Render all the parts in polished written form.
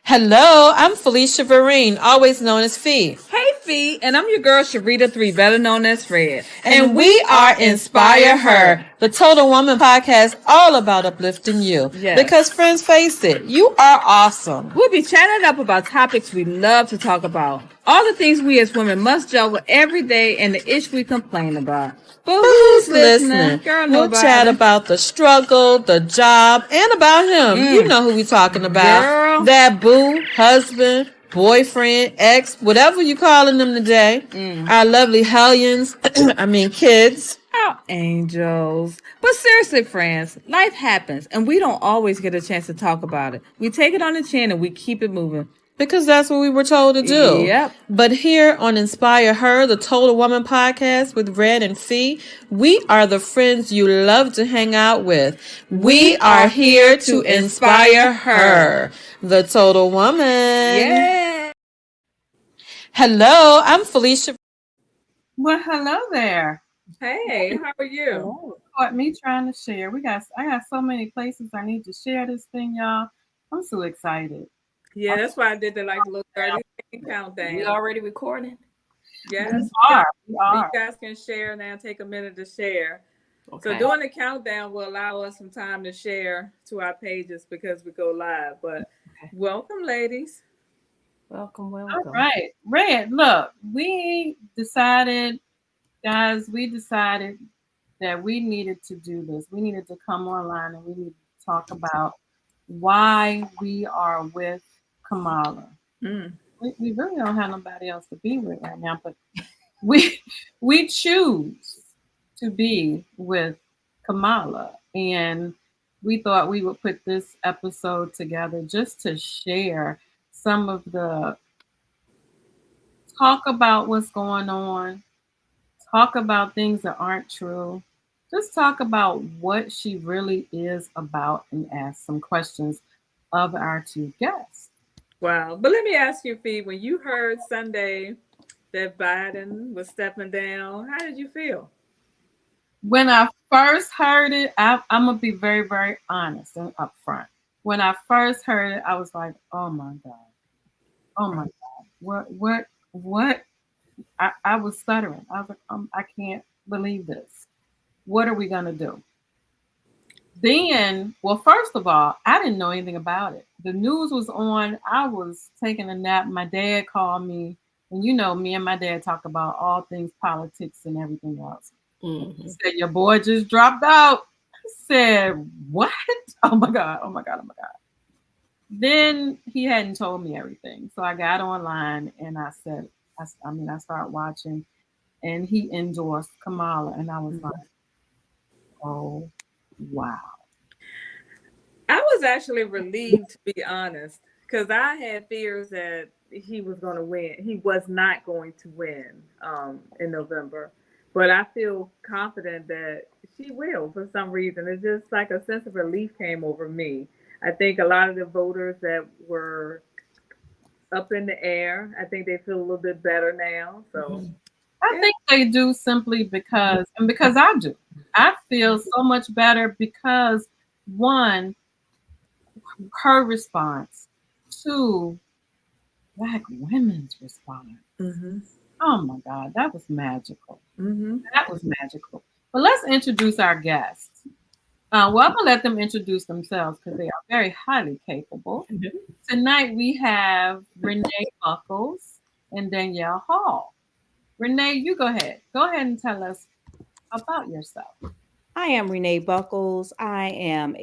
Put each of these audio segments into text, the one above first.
Hello, I'm Felicia Vereen, always known as Fee. Hey, Fee, and I'm your girl, Sharita 3, better known as Fred. And we are Inspire Her, the Total Woman podcast, all about uplifting you. Yes. Because, friends, face it, you are awesome. We'll be chatting up about topics we love to talk about. All the things we as women must juggle every day and the ish we complain about. But who's listening? Girl, we'll chat about the struggle, the job, and about him. You know who we talking about. Girl. That boo, husband, boyfriend, ex, whatever you calling them today. Our lovely hellions, kids. Our angels. But seriously, friends, life happens, and we don't always get a chance to talk about it. We take it on the chin and we keep it moving. Because that's what we were told to do. Yep. But here on Inspire Her, the Total Woman podcast with Red and Fee, we are the friends you love to hang out with. We are here to inspire her, the Total Woman. Yeah. Hello, I'm Felicia. Well, hello there. Hey, how are you? Caught me trying to share. I got so many places I need to share this thing, y'all. I'm so excited. Yeah, that's why I did the little 30-second countdown. We already recording? Yes. We are. You guys can share now. Take a minute to share. Okay. So doing the countdown will allow us some time to share to our pages because we go live. But welcome, ladies. Welcome. All right. Red, look, we decided that we needed to do this. We needed to come online and we needed to talk about why we are with Kamala. We really don't have nobody else to be with right now, but we choose to be with Kamala, and we thought we would put this episode together just to share some of the talk about what's going on, talk about things that aren't true, just talk about what she really is about and ask some questions of our two guests. Wow. But let me ask you, Fee, when you heard Sunday that Biden was stepping down, how did you feel? When I first heard it, I'm going to be very, very honest and upfront. When I first heard it, I was like, oh my God. Oh my God. What? I was stuttering. I was like, I can't believe this. What are we going to do? Then, well, first of all, I didn't know anything about it. The news was on. I was taking a nap. My dad called me. And you know, me and my dad talk about all things politics and everything else. He said, your boy just dropped out. I said, what? Oh my God. Then he hadn't told me everything. So I got online and I said, I started watching, and he endorsed Kamala. And I was like, oh, wow. I was actually relieved, to be honest, because I had fears that he was going to win. He was not going to win in November. But I feel confident that she will for some reason. It's just like a sense of relief came over me. I think a lot of the voters that were up in the air, I think they feel a little bit better now. So I think they do simply because I do. I feel so much better because, one, her response, two, Black women's response. Oh my God, that was magical. That was magical. But let's introduce our guests. Well, I'm going to let them introduce themselves because they are very highly capable. Tonight we have Renee Buckles and Danielle Hall. Renee, you go ahead. Go ahead and tell us about yourself. I am Renee Buckles. I am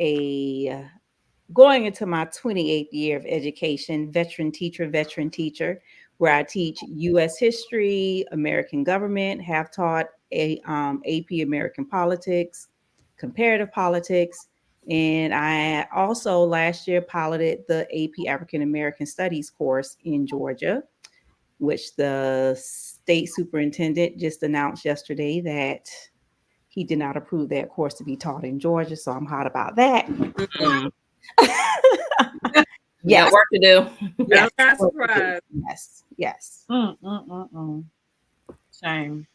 going into my 28th year of education, veteran teacher, where I teach U.S. history, American government, have taught AP American politics, comparative politics, and I also last year piloted the AP African American Studies course in Georgia, which the state superintendent just announced yesterday that he did not approve that course to be taught in Georgia. So I'm hot about that. Yeah, work to do. Yes. Not surprised. Yes. Shame.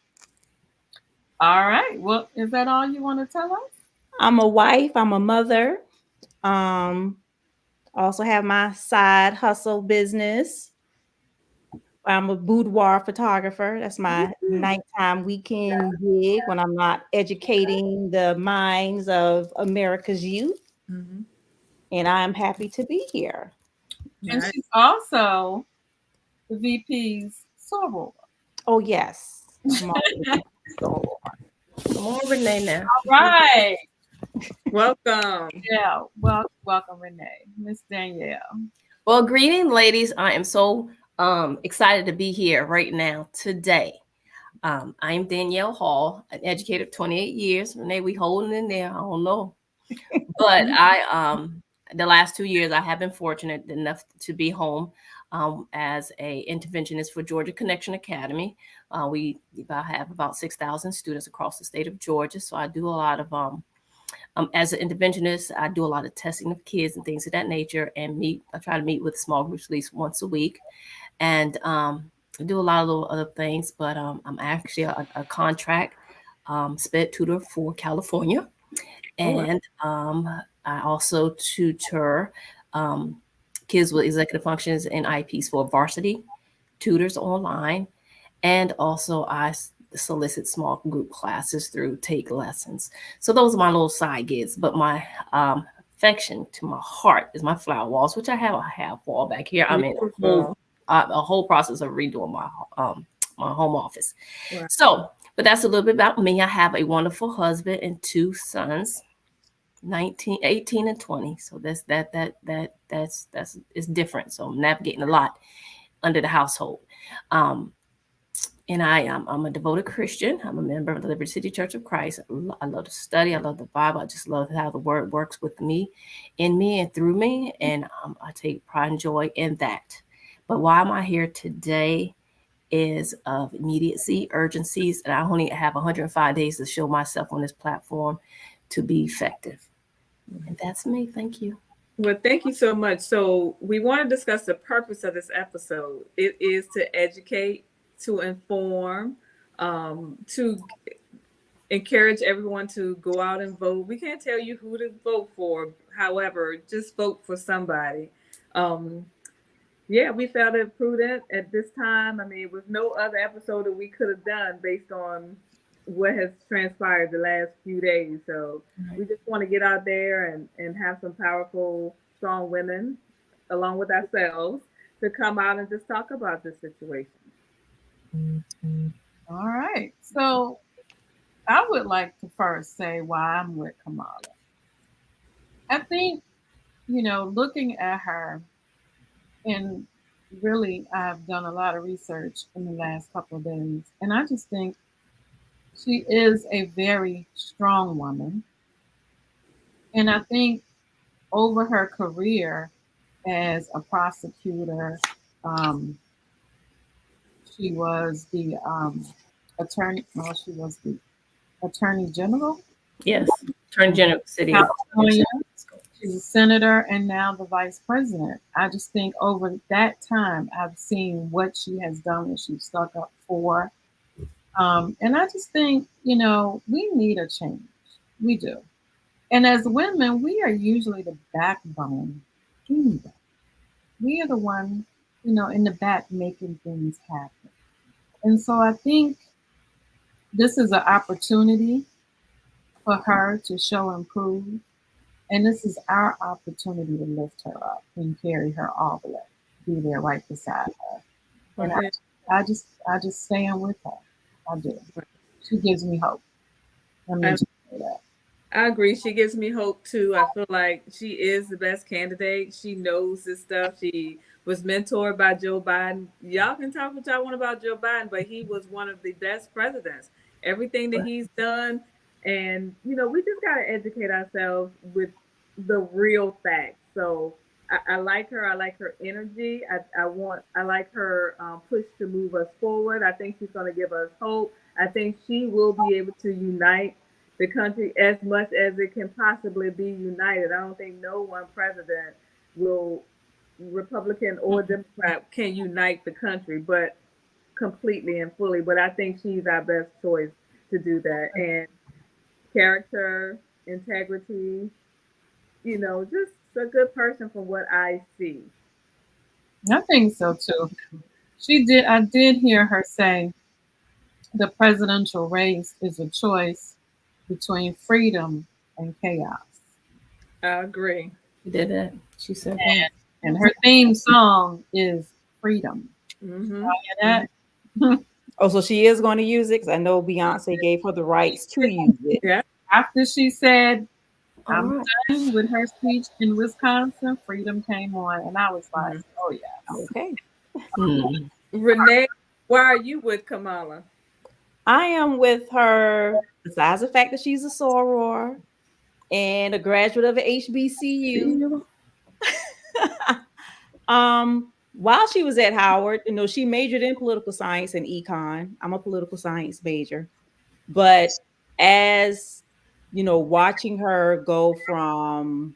All right. Well, is that all you want to tell us? I'm a wife. I'm a mother. I also have my side hustle business. I'm a boudoir photographer. That's my nighttime weekend gig when I'm not educating the minds of America's youth. Mm-hmm. And I'm happy to be here. And Nice. she's also the VP's soror. Oh, yes. I'm always so Come on, Renee now. Right. Welcome. Yeah. Welcome, Renee. Miss Danielle. Well, greeting, ladies. I am so excited to be here right now today. I am Danielle Hall, an educator of 28 years. Renee, we holding in there. I don't know. But the last 2 years, I have been fortunate enough to be home as a interventionist for Georgia Connection Academy. We have about 6,000 students across the state of Georgia. So I do a lot of as an interventionist, I do a lot of testing of kids and things of that nature, and I try to meet with small groups at least once a week, and I do a lot of little other things. But I'm actually a contract SPED tutor for California, and I also tutor kids with executive functions and IEPs for varsity tutors online, and also I solicit small group classes through Take Lessons. So those are my little side gigs. But my affection to my heart is my flower walls, which I have a half wall back here. I'm in a whole process of redoing my home office. Right. So, but that's a little bit about me. I have a wonderful husband and two sons. 19, 18, and 20. So that's it's different. So I'm navigating a lot under the household. And I'm a devoted Christian. I'm a member of the Liberty City Church of Christ. I love to study. I love the Bible. I just love how the word works with me, in me, and through me. And I take pride and joy in that. But why am I here today is of immediacy, urgencies, and I only have 105 days to show myself on this platform to be effective. And that's me. Thank you. Well, thank you so much. So we want to discuss the purpose of this episode. It is to educate, to inform, to encourage everyone to go out and vote. We can't tell you who to vote for. However, just vote for somebody. Yeah, we felt it prudent at this time. I mean, with no other episode that we could have done based on what has transpired the last few days. So we just want to get out there and have some powerful, strong women along with ourselves to come out and just talk about this situation. All right. So I would like to first say why I'm with Kamala. I think, looking at her, and really, I've done a lot of research in the last couple of days, and I just think she is a very strong woman. And I think over her career as a prosecutor, um, she was the attorney. Well, she was the attorney general. Yes, Attorney General City. California. She's a senator and now the vice president. I just think over that time, I've seen what she has done, what she's stuck up for. And I just think, we need a change. We do. And as women, we are usually the backbone. We are the one, in the back making things happen. And so I think this is an opportunity for her to show and prove. And this is our opportunity to lift her up and carry her all the way, be there right beside her. And I just stand with her. I do. She gives me hope. Let me just say that. I agree. She gives me hope too. I feel like she is the best candidate. She knows this stuff. She was mentored by Joe Biden. Y'all can talk what y'all want about Joe Biden, but he was one of the best presidents. Everything that he's done, and we just gotta educate ourselves with the real facts. So I like her. I like her energy. I like her push to move us forward. I think she's gonna give us hope. I think she will be able to unite the country as much as it can possibly be united. I don't think no one president will, Republican or Democrat, can unite the country, but completely and fully. But I think she's our best choice to do that. And character, integrity, just a good person from what I see. I think so too. She did. I did hear her say the presidential race is a choice between freedom and chaos. I agree. She did that. She said that. And her theme song is freedom. Mm-hmm. Hear that? Oh, so she is going to use it because I know Beyonce gave her the rights to use it. Yeah. After she said, All I'm right. done with her speech in Wisconsin, freedom came on. And I was like, Mhm. oh, yes. Okay. Hmm. Renee, why are you with Kamala? I am with her, besides the fact that she's a soror and a graduate of HBCU. While she was at Howard, she majored in political science and econ. I'm a political science major. But as watching her go from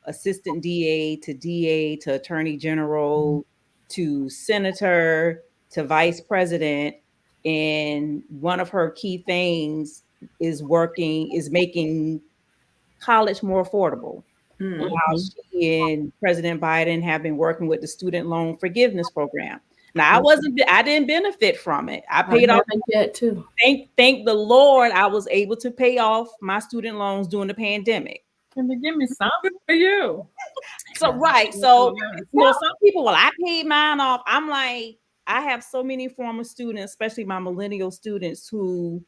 assistant DA to attorney general to senator to vice president, and one of her key things is making college more affordable. Mm. How Hmm. she and President Biden have been working with the student loan forgiveness program. Now, Mhm. I didn't benefit from it. I I paid off. haven't yet, too. Thank the Lord, I was able to pay off my student loans during the pandemic. Can they give me some? Good for you. So right, so some people, well, I paid mine off. I'm like, I have so many former students, especially my millennial students, who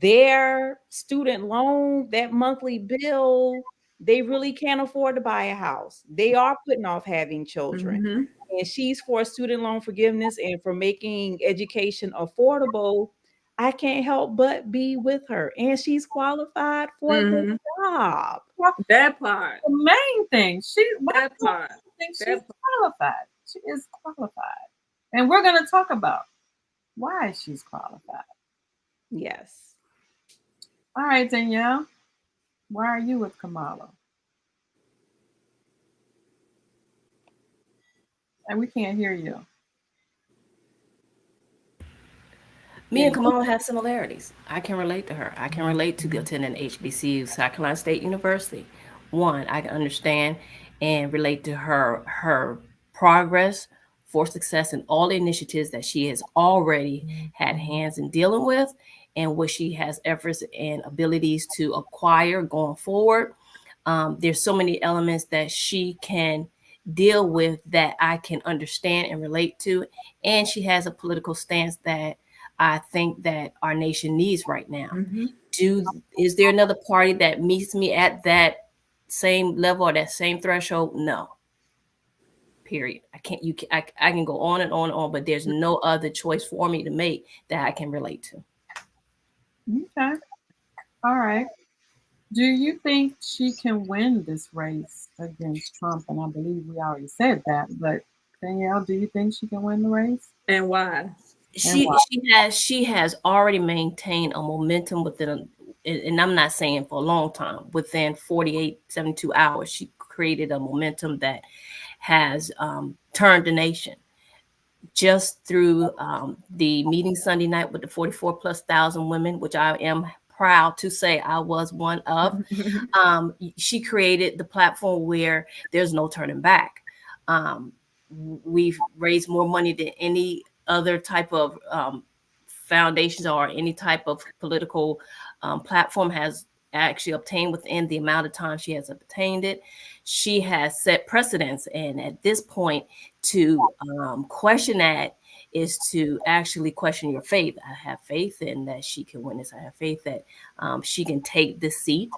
their student loan, that monthly bill, they really can't afford to buy a house. They are putting off having children. Mm-hmm. And she's for student loan forgiveness and for making education affordable. I can't help but be with her. And she's qualified for the Mm-hmm. job. That part. The main thing, why That do you part. think she's That part. qualified? She is qualified. And we're going to talk about why she's qualified. Yes. All right, Danielle, why are you with Kamala? And we can't hear you. Me and Kamala have similarities. I can relate to her. I can relate to attending HBCU, South Carolina State University. One, I can understand and relate to her progress for success and all the initiatives that she has already had hands in dealing with, and what she has efforts and abilities to acquire going forward. There's so many elements that she can deal with that I can understand and relate to, and she has a political stance that I think that our nation needs right now. Mm-hmm. Is there another party that meets me at that same level or that same threshold? No. Period. I can't. I can go on and on and on, but there's no other choice for me to make that I can relate to. Okay. All right. Do you think she can win this race against Trump? And I believe we already said that, but Danielle, do you think she can win the race? And why? And why? She has already maintained a momentum and I'm not saying for a long time, within 48 72 hours she created a momentum that has turned the nation just through the meeting Sunday night with the 44 plus thousand women, which I am proud to say I was one of. She created the platform where there's no turning back. Um, we've raised more money than any other type of foundations or any type of political platform has actually obtained within the amount of time she has obtained it. She has set precedents, and at this point, to question that is to actually question your faith. I have faith in that she can win this. I have faith that she can take this seat,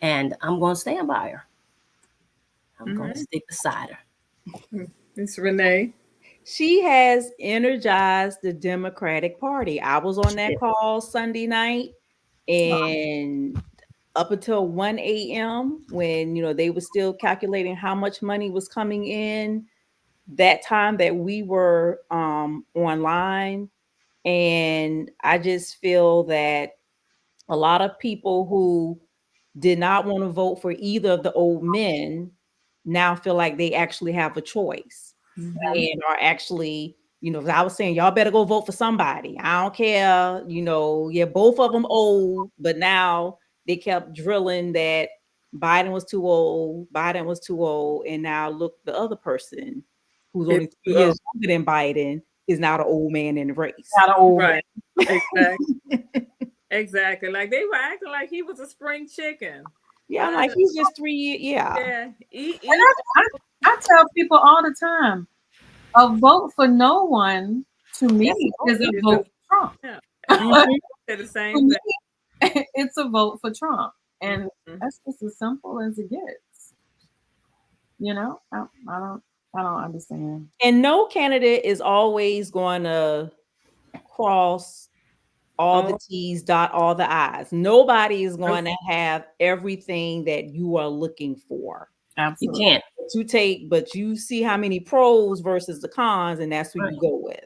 and I'm going to stand by her. I'm going to Mm-hmm. stick beside her. It's Renee. She has energized the Democratic Party. I was on that Yeah. call Sunday night, and up until 1 a.m. when they were still calculating how much money was coming in, that time that we were online. And I just feel that a lot of people who did not want to vote for either of the old men now feel like they actually have a choice Mm-hmm. and are actually, I was saying, y'all better go vote for somebody. I don't care, yeah, both of them old, but now they kept drilling that Biden was too old. Biden was too old. And now look, the other person who's only 3 years younger than Biden is now the old man in the race. Not an old Right. Exactly. Exactly. Like they were acting like he was a spring chicken. Yeah, I'm like, he's just 3 years. Yeah. Yeah. I tell people all the time, a vote for no one to me is a vote for Trump. Yeah. Mhm. They're the To same me, thing. it's a vote for Trump, and Mhm. that's just as simple as it gets. You know, I don't understand. And no candidate is always going to cross all the T's, dot all the I's. Nobody is going to have everything that you are looking for. You Absolutely. can't. But you see how many pros versus the cons, and that's who you go with.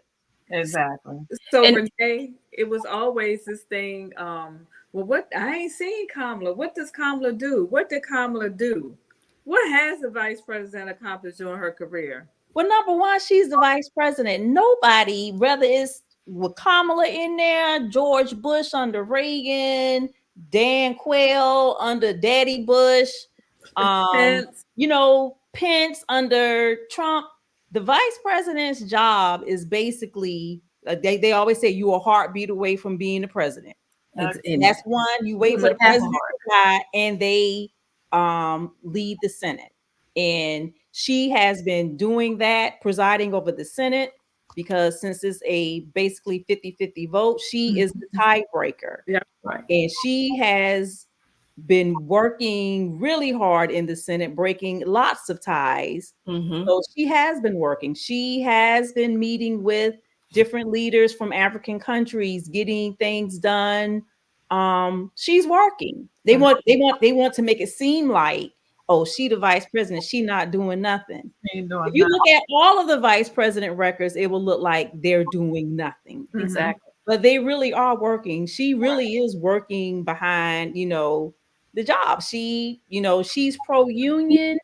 Exactly. So And- Renee, it was always this thing. Well, what I ain't seen Kamala. What does Kamala do? What did Kamala do? What has the vice president accomplished during her career? Well, number one, she's the vice president. Nobody, whether it's with Kamala in there, George Bush under Reagan, Dan Quayle under Daddy Bush, Pence. Pence under Trump. The vice president's job is basically they always say you're a heartbeat away from being the president. and That's one. You wait for the Half a president heart. to die, and they lead the Senate. And she has been doing that, presiding over the Senate, because since it's a basically 50-50 vote, she is the tiebreaker. Yeah. Right. And she has been working really hard in the Senate, breaking lots of ties. Mhm. So she has been working. She has been meeting with different leaders from African countries, getting things done. She's working. They want to make it seem like, oh, she the vice president, she not doing nothing. Ain't doing If you nothing. look at all of the vice president records, it will look like they're doing nothing. Exactly. But they really are working. She really is working behind, the job. She's pro-union.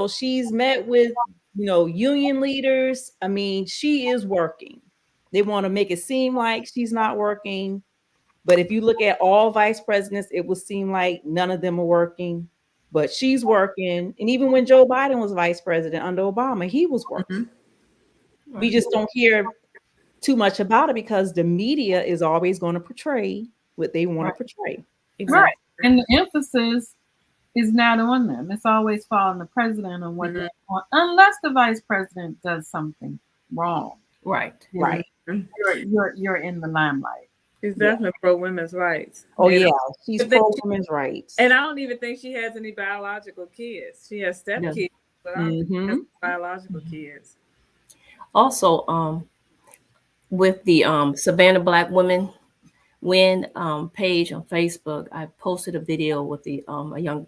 She's met with, union leaders. I mean, she is working. They want to make it seem like she's not working. But if you look at all vice presidents, it would seem like none of them are working. But she's working. And even when Joe Biden was vice president under Obama, he was working. We just don't hear too much about it because the media is always going to portray what they want to portray. Exactly. Right. And the emphasis is not on them. It's always following the president and what they want, unless the vice president does something wrong. Right. Right. You're in the limelight. She's definitely pro women's rights. Oh, yeah. She's pro women's rights. And I don't even think she has any biological kids. She has stepkids, but I don't think she has biological kids. Also, with the Savannah Black Women Win page on Facebook, I posted a video with a young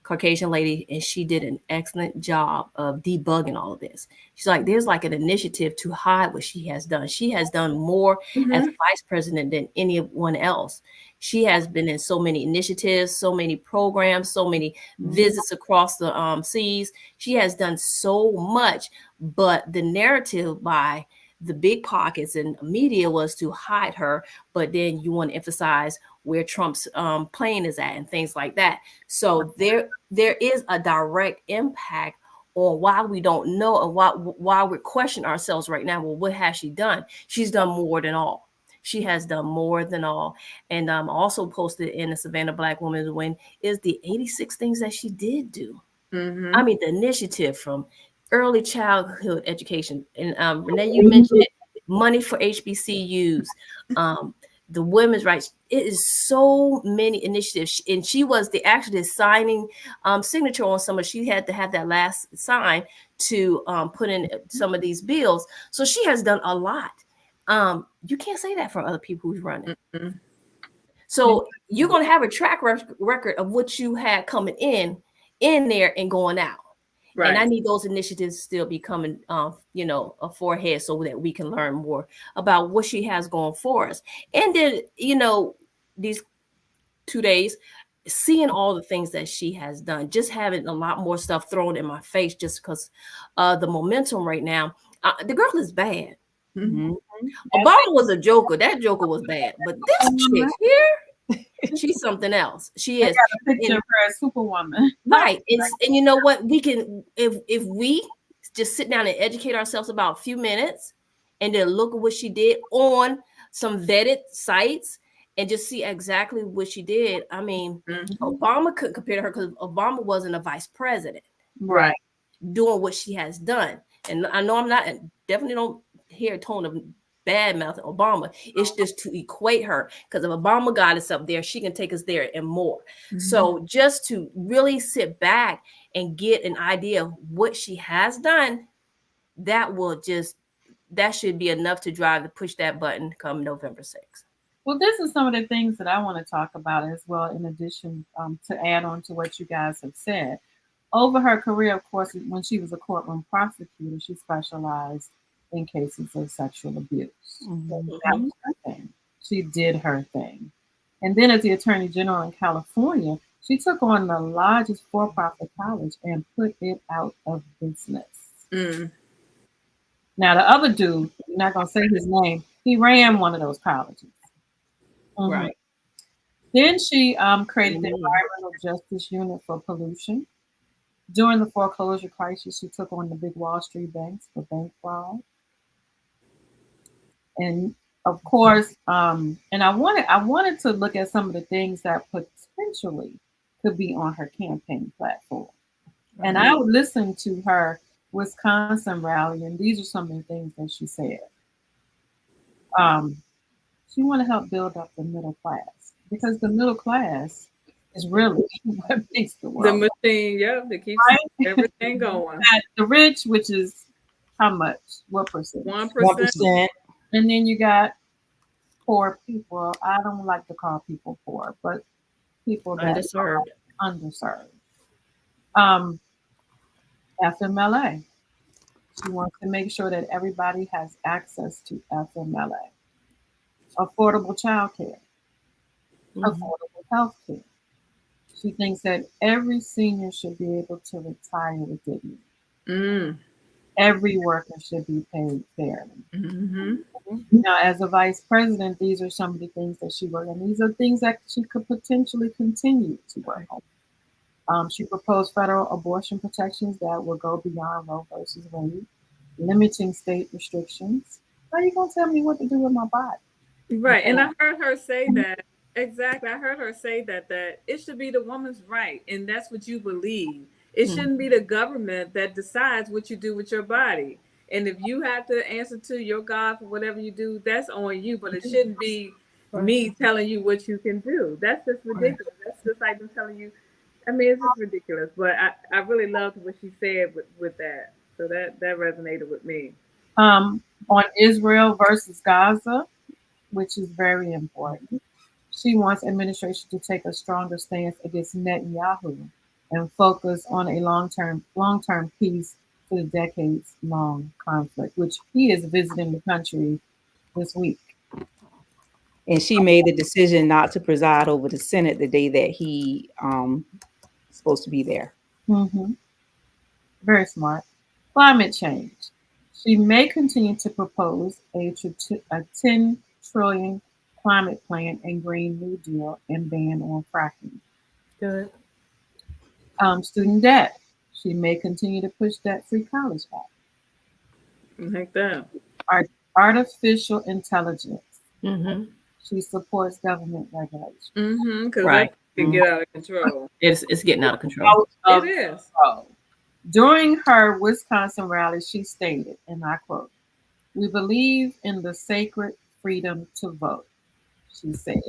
Caucasian lady, and she did an excellent job of debugging all of this. She's like, there's like an initiative to hide what she has done. She has done more as vice president than anyone else. She has been in so many initiatives, so many programs, so many visits across the seas. She has done so much, but the narrative by the big pockets and media was to hide her, but then you want to emphasize where Trump's plane is at and things like that. So there is a direct impact on why we don't know and why we're questioning ourselves right now. Well, what has she done? She's done more than all. She has done more than all. And also posted in the Savannah Black Women's Win is the 86 things that she did do. I mean, the initiative from early childhood education. And Renee, you mentioned it, money for HBCUs, the women's rights. It is so many initiatives. And she was the signing signature on some of, she had to have that last sign to put in some of these bills. So she has done a lot. You can't say that for other people who's running. So you're going to have a track record of what you had coming in there and going out. Right. And I need those initiatives still be coming, a forehead so that we can learn more about what she has going for us. And then, these 2 days, seeing all the things that she has done, just having a lot more stuff thrown in my face just because the momentum right now, the girl is bad. Obama was a joker. That joker was bad. But this chick here, She's something else. She I is. got a picture And of her as Superwoman. right. And you know what? We can, if we just sit down and educate ourselves about a few minutes and then look at what she did on some vetted sites and just see exactly what she did. I mean, Obama couldn't compare to her because Obama wasn't a vice president Right. doing what she has done. And I know I'm not, definitely don't hear a tone of bad mouth Obama. It's just to equate her, because if Obama got us up there, she can take us there and more. So just to really sit back and get an idea of what she has done, that should be enough to drive to push that button come November 6th. Well, this is some of the things that I want to talk about as well, in addition to add on to what you guys have said. Over her career, of course, when she was a courtroom prosecutor, she specialized in cases of sexual abuse. So that was her thing. She did her thing. And then as the Attorney General in California, she took on the largest for-profit college and put it out of business. Now, the other dude, I'm not going to say his name, he ran one of those colleges. Right. Then she created the Environmental Justice Unit for Pollution. During the foreclosure crisis, she took on the big Wall Street banks for bank fraud. And of course, and I wanted to look at some of the things that potentially could be on her campaign platform. And I would listen to her Wisconsin rally, and these are some of the things that she said. She want to help build up the middle class, because the middle class is really what makes the world. The machine, that keeps everything going. The rich, which is how much? What percent? 1%. And then you got poor people. I don't like to call people poor, but people that are underserved. FMLA. She wants to make sure that everybody has access to FMLA. Affordable child care. Affordable health care. She thinks that every senior should be able to retire with dignity. Every worker should be paid fairly. Now, as a vice president, these are some of the things that she worked on. These are things that she could potentially continue to work on. She proposed federal abortion protections that will go beyond Roe versus Wade, limiting state restrictions. How are you going to tell me what to do with my body? Right. And I heard her say that. Exactly. I heard her say that it should be the woman's right. And that's what you believe. It shouldn't be the government that decides what you do with your body. And if you have to answer to your God for whatever you do, that's on you. But it shouldn't be me telling you what you can do. That's just ridiculous. That's just like them telling you. I mean, it's just ridiculous. But I really loved what she said with that. So that resonated with me. On Israel versus Gaza, which is very important. She wants administration to take a stronger stance against Netanyahu and focus on a long-term peace to the decades-long conflict, which he is visiting the country this week. And she made the decision not to preside over the Senate the day that he supposed to be there. Very smart. Climate change. She may continue to propose a 10 trillion climate plan and Green New Deal and ban on fracking. Good. Student debt. She may continue to push debt-free college act. Like that. Artificial intelligence. She supports government regulation. Because that can get out of control. It's getting out of control. It is. During her Wisconsin rally, she stated, and I quote, "We believe in the sacred freedom to vote," she said.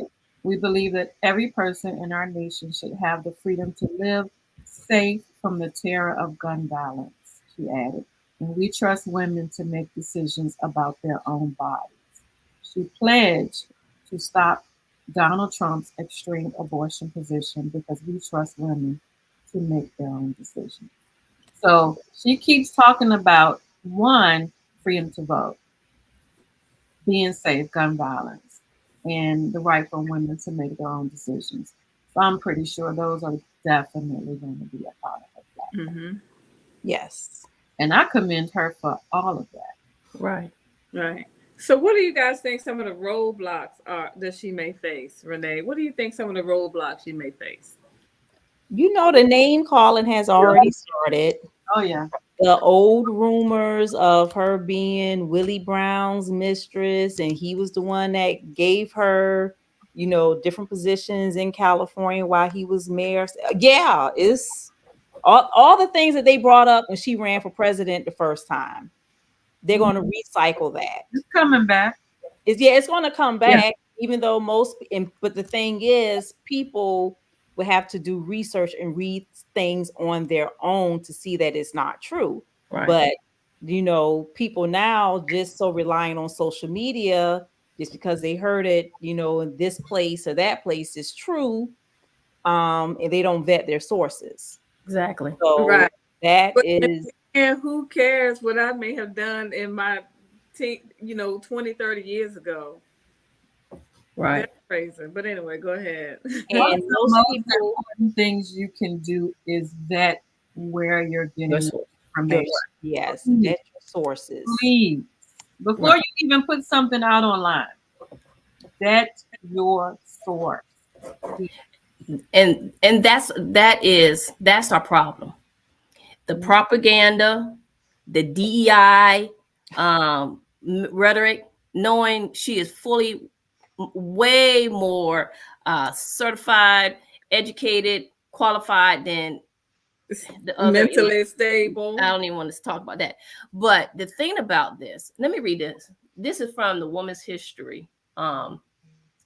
"We believe that every person in our nation should have the freedom to live safe from the terror of gun violence," she added. "And we trust women to make decisions about their own bodies." She pledged to stop Donald Trump's extreme abortion position because we trust women to make their own decisions. So she keeps talking about, one, freedom to vote, being safe, gun violence, and the right for women to make their own decisions. So I'm pretty sure those are definitely going to be a part of her platform. Yes. And I commend her for all of that. Right. Right. So, what do you guys think some of the roadblocks are that she may face, Renee? What do you think some of the roadblocks she may face? You know, the name calling has already started. Oh yeah. The old rumors of her being Willie Brown's mistress, and he was the one that gave her, different positions in California while he was mayor. Yeah, it's all the things that they brought up when she ran for president the first time. They're going to recycle that. It's coming back. It's going to come Yeah. back, even though but the thing is, people will have to do research and read things on their own to see that it's not true. Right. But people now just so relying on social media just because they heard it, in this place or that place is true, and they don't vet their sources. Exactly. So Right. that But is, and who cares what I may have done in my 20, 30 years ago? Right. That's crazy. But anyway, go ahead. One and of the most most people, important things you can do is vet where you're getting Your your source. information. yes, Please. vet your sources. Please, before Right. you even put something out online, vet your source. And that's our problem. The propaganda, the DEI rhetoric, knowing she is fully way more certified, educated, qualified than the other. Mentally stable. I don't even want to talk about that. But the thing about this, let me read this. This is from the Woman's History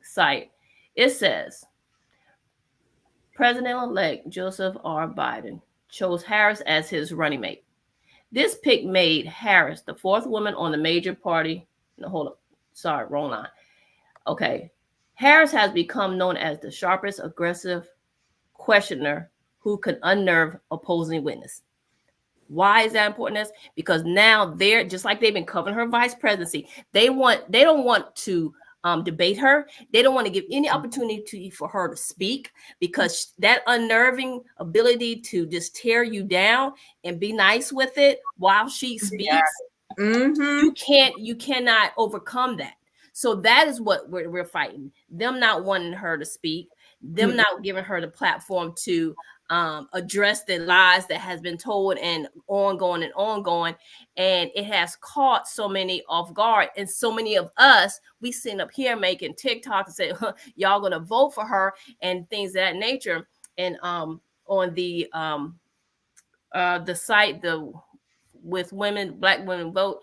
site. It says, President-elect Joseph R. Biden chose Harris as his running mate. This pick made Harris the fourth woman on the major party. No, hold up. Sorry, wrong line. Okay. Harris has become known as the sharpest, aggressive questioner who can unnerve opposing witness. Why is that important? Because now they're just like they've been covering her vice presidency. They don't want to debate her. They don't want to give any opportunity for her to speak, because that unnerving ability to just tear you down and be nice with it while she speaks, you cannot overcome that. So that is what we're fighting. Them not wanting her to speak, them not giving her the platform to address the lies that has been told and ongoing, and it has caught so many off guard. And so many of us, we sitting up here making TikTok and say, huh, y'all gonna vote for her and things of that nature. And on the site, the with women, Black Women Vote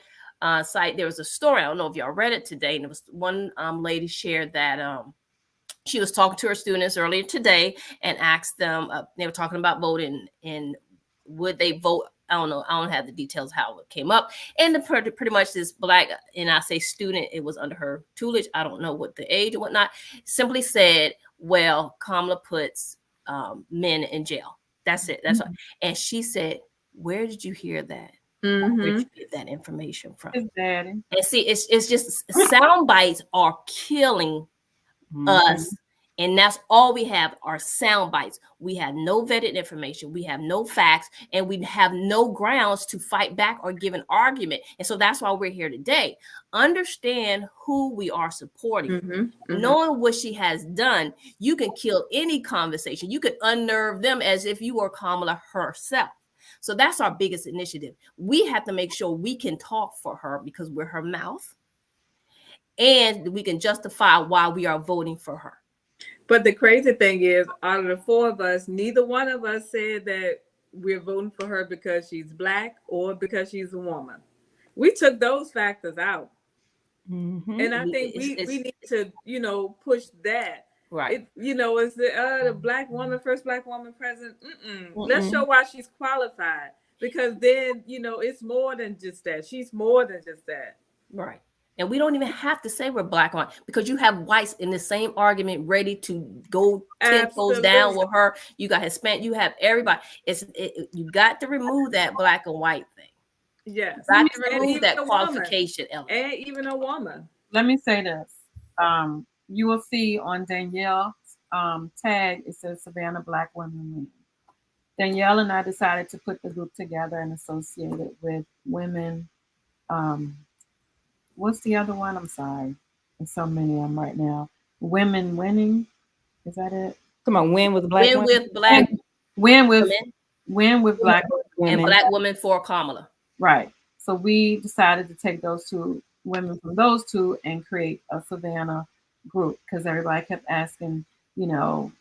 site, there was a story. I don't know if y'all read it today, and it was one lady shared that she was talking to her students earlier today and asked them, they were talking about voting and would they vote. I don't know. I don't have the details how it came up. And pretty much this Black, and I say student, it was under her tutelage. I don't know what the age or whatnot. Simply said, well, Kamala puts men in jail. That's it. That's all. And she said, where did you hear that? Where did you get that information from? His daddy. And see, it's just sound bites are killing us. And that's all we have are sound bites. We have no vetted information. We have no facts, and we have no grounds to fight back or give an argument. And so that's why we're here today. Understand who we are supporting. Knowing what she has done, you can kill any conversation. You can unnerve them as if you were Kamala herself. So that's our biggest initiative. We have to make sure we can talk for her because we're her mouth, and we can justify why we are voting for her. But the crazy thing is, out of the four of us, neither one of us said that we're voting for her because she's Black or because she's a woman. We took those factors out. And I think we need to, push that. Right. It's the Black woman, first Black woman president. Let's show why she's qualified. Because then, it's more than just that. She's more than just that. Right. And we don't even have to say we're Black on, because you have whites in the same argument ready to go 10 toes down with her. You got Hispanic, you have everybody. You got to remove that Black and white thing. Yes. You got to remove that qualification element. And even a woman. Let me say this. You will see on Danielle's tag, it says Savannah Black Women Win. Danielle and I decided to put the group together and associate it with women what's the other one? I'm sorry. There's so many of them right now. Women winning. Is that it? Come on, win with black Win women. with black Win with women black and Women. black women for Kamala. right. So we decided to take those two women from those two and create a Savannah group because everybody kept asking, we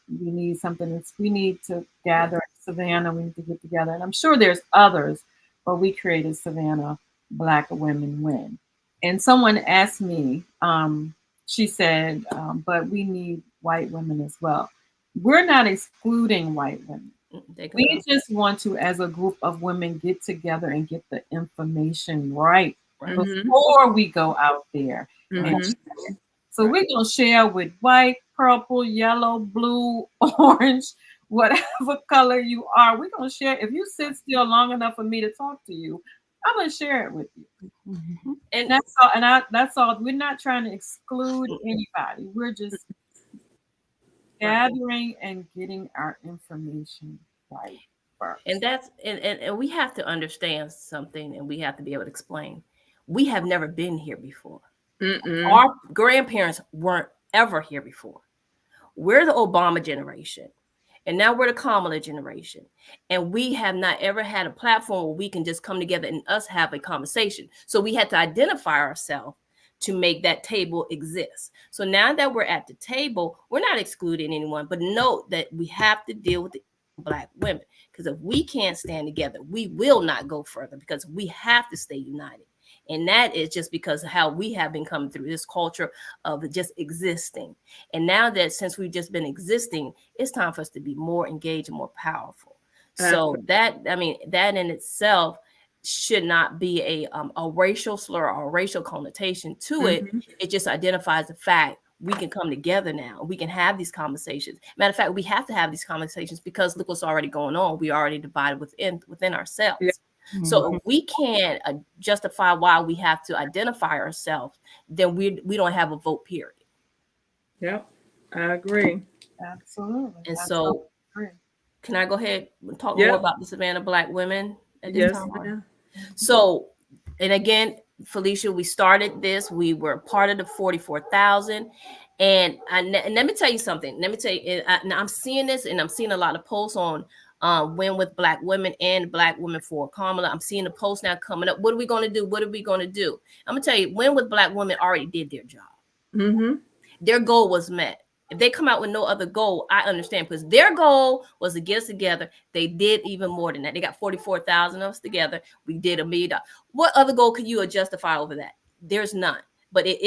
need something. We need to gather in Savannah. We need to get together. And I'm sure there's others, but we created Savannah Black Women Win. And someone asked me, she said, but we need white women as well. We're not excluding white women. We just want to, as a group of women, get together and get the information right before we go out there. And so we're going to share with white, purple, yellow, blue, orange, whatever color you are. We're going to share. If you sit still long enough for me to talk to you, I'm going to share it with you. And that's all. And that's all. We're not trying to exclude anybody. We're just gathering and getting our information right first. And that's and we have to understand something, and we have to be able to explain. We have never been here before. Our grandparents weren't ever here before. We're the Obama generation, and now we're the Kamala generation, and we have not ever had a platform where we can just come together and us have a conversation. So we had to identify ourselves to make that table exist. So now that we're at the table, we're not excluding anyone, but note that we have to deal with the Black women, because if we can't stand together, we will not go further, because we have to stay united. And that is just because of how we have been coming through this culture of just existing. And now that since we've just been existing, it's time for us to be more engaged and more powerful. So that in itself should not be a racial slur or a racial connotation to it. It just identifies the fact we can come together now. We can have these conversations. Matter of fact, we have to have these conversations because look what's already going on. We already divided within ourselves. Yeah. So if we can't justify why we have to identify ourselves, then we don't have a vote, period. Yep, I agree. Absolutely. And so can I go ahead and talk more about the Savannah Black women at this time? So, and again, Felicia, we started this. We were part of the 44,000. And let me tell you something. Let me tell you, I'm seeing this, and I'm seeing a lot of posts on Win with Black Women and Black Women for Kamala. I'm seeing the posts now coming up. What are we going to do? What are we going to do? I'm going to tell you, Win with Black Women already did their job. Their goal was met. If they come out with no other goal, I understand, because their goal was to get us together. They did even more than that. They got 44,000 of us together. We did $1 million. What other goal can you justify over that? There's none. But it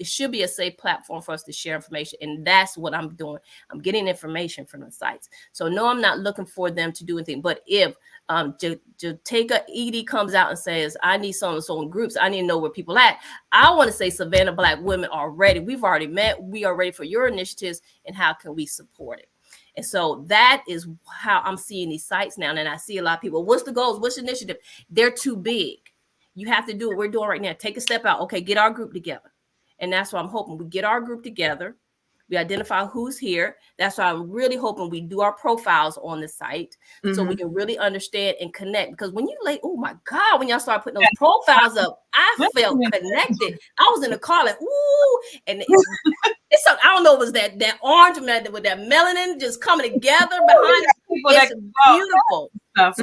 should be a safe platform for us to share information. And that's what I'm doing. I'm getting information from the sites. So no, I'm not looking for them to do anything. But if Jateka Edie comes out and says, I need some groups, I need to know where people at, I want to say Savannah Black Women are ready. We've already met. We are ready for your initiatives, and how can we support it? And so that is how I'm seeing these sites now. And I see a lot of people, what's the goals? What's the initiative? They're too big. You have to do what we're doing right now. Take a step out. Okay, get our group together. And that's what I'm hoping. We get our group together. We identify who's here. That's why I'm really hoping we do our profiles on the site so we can really understand and connect. Because when you oh my God, when y'all start putting those profiles up, I felt connected. I was in the car like, ooh, and it's something, I don't know, it was that orange with that melanin just coming together behind it. It's beautiful.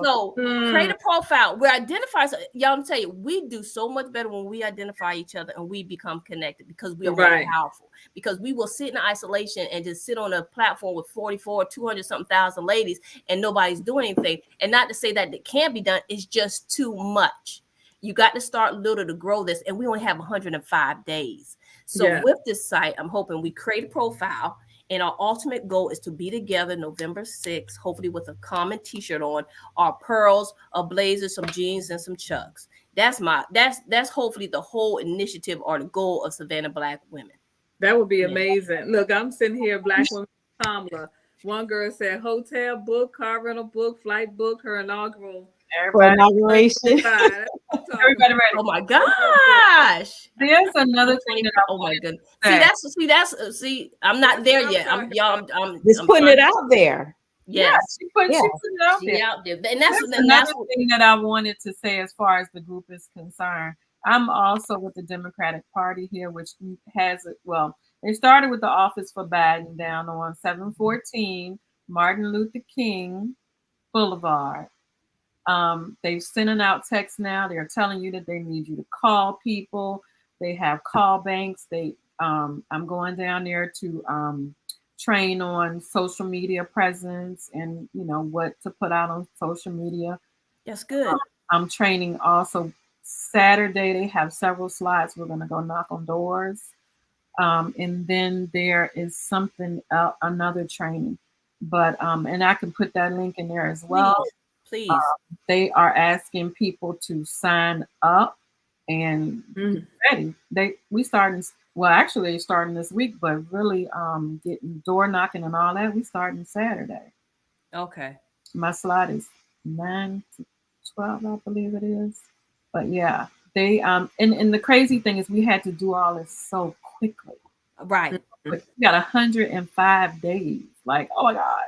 So create a profile. We identify. Y'all, I'm telling you, we do so much better when we identify each other and we become connected, because we are more powerful. Because we will sit in isolation and just sit on a platform with 200 something thousand ladies and nobody's doing anything. And not to say that it can't be done, it's just too much. You got to start little to grow this, and we only have 105 days. So with this site, I'm hoping we create a profile. And our ultimate goal is to be together November 6th, hopefully with a common t-shirt on, our pearls, a blazer, some jeans, and some chucks. That's hopefully the whole initiative or the goal of Savannah Black Women. That would be amazing. Look, I'm sitting here, Black Women Kamala. One girl said hotel book, car rental book, flight book, her inauguration. Everybody ready. Oh my gosh. There's another thing that oh my goodness. See, I'm not there yet. I'm just putting it out there. Yes. She put it out there. And that's another thing that I wanted to say as far as the group is concerned. I'm also with the Democratic Party here, which has it. Well, they started with the office for Biden down on 714 Martin Luther King Boulevard. They're sending out texts now. They're telling you that they need you to call people. They have call banks. I'm going down there to train on social media presence and what to put out on social media. That's good. I'm training also Saturday. They have several slides. We're going to go knock on doors. And then there is something another training, but and I can put that link in there as well. Please. They are asking people to sign up and get ready. We starting well, actually they're starting this week, but really getting door knocking and all that. We starting Saturday. Okay. My slide is 9 to 12, I believe it is. But yeah, they and the crazy thing is we had to do all this so quickly. Right. But we got 105 days. Like, oh my God.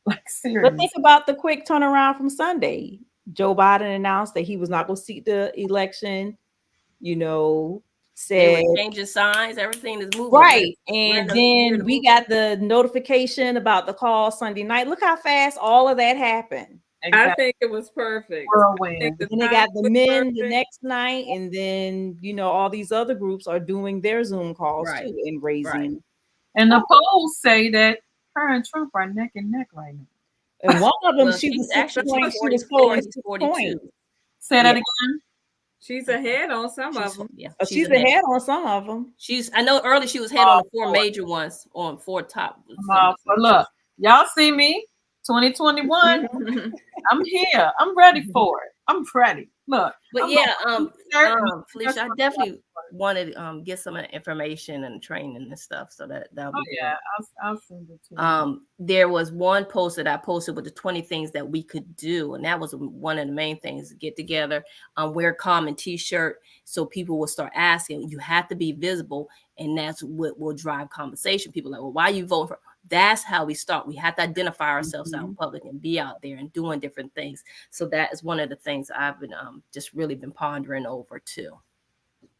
Like seriously. But think about the quick turnaround from Sunday. Joe Biden announced that he was not going to seek the election. They Said were changing signs. Everything is moving. right, and then we got the notification about the call Sunday night. Look how fast all of that happened. Exactly. I think it was perfect. Whirlwind. And they got the men the next night, and then all these other groups are doing their Zoom calls too and raising. Right. And the polls say that her and Trump are neck and neck right now. And one of them, she was polling 42. Say that again. She's ahead on some of them. Yeah, she's ahead on some of them. I know early she was ahead on the 4 major ones, on 4 top. But look, y'all see me, 2021. I'm here. I'm ready for it. I'm ready. Look. But Felicia, I definitely wanted to get some information and training and stuff, so that'll be good. I'll send it to you. There was one post that I posted with the 20 things that we could do, and that was one of the main things: get together, wear a common T-shirt, so people will start asking. You have to be visible, and that's what will drive conversation. People are like, well, why are you voting for? That's how we start. We have to identify ourselves out in public and be out there and doing different things. So that is one of the things I've been just really been pondering over too.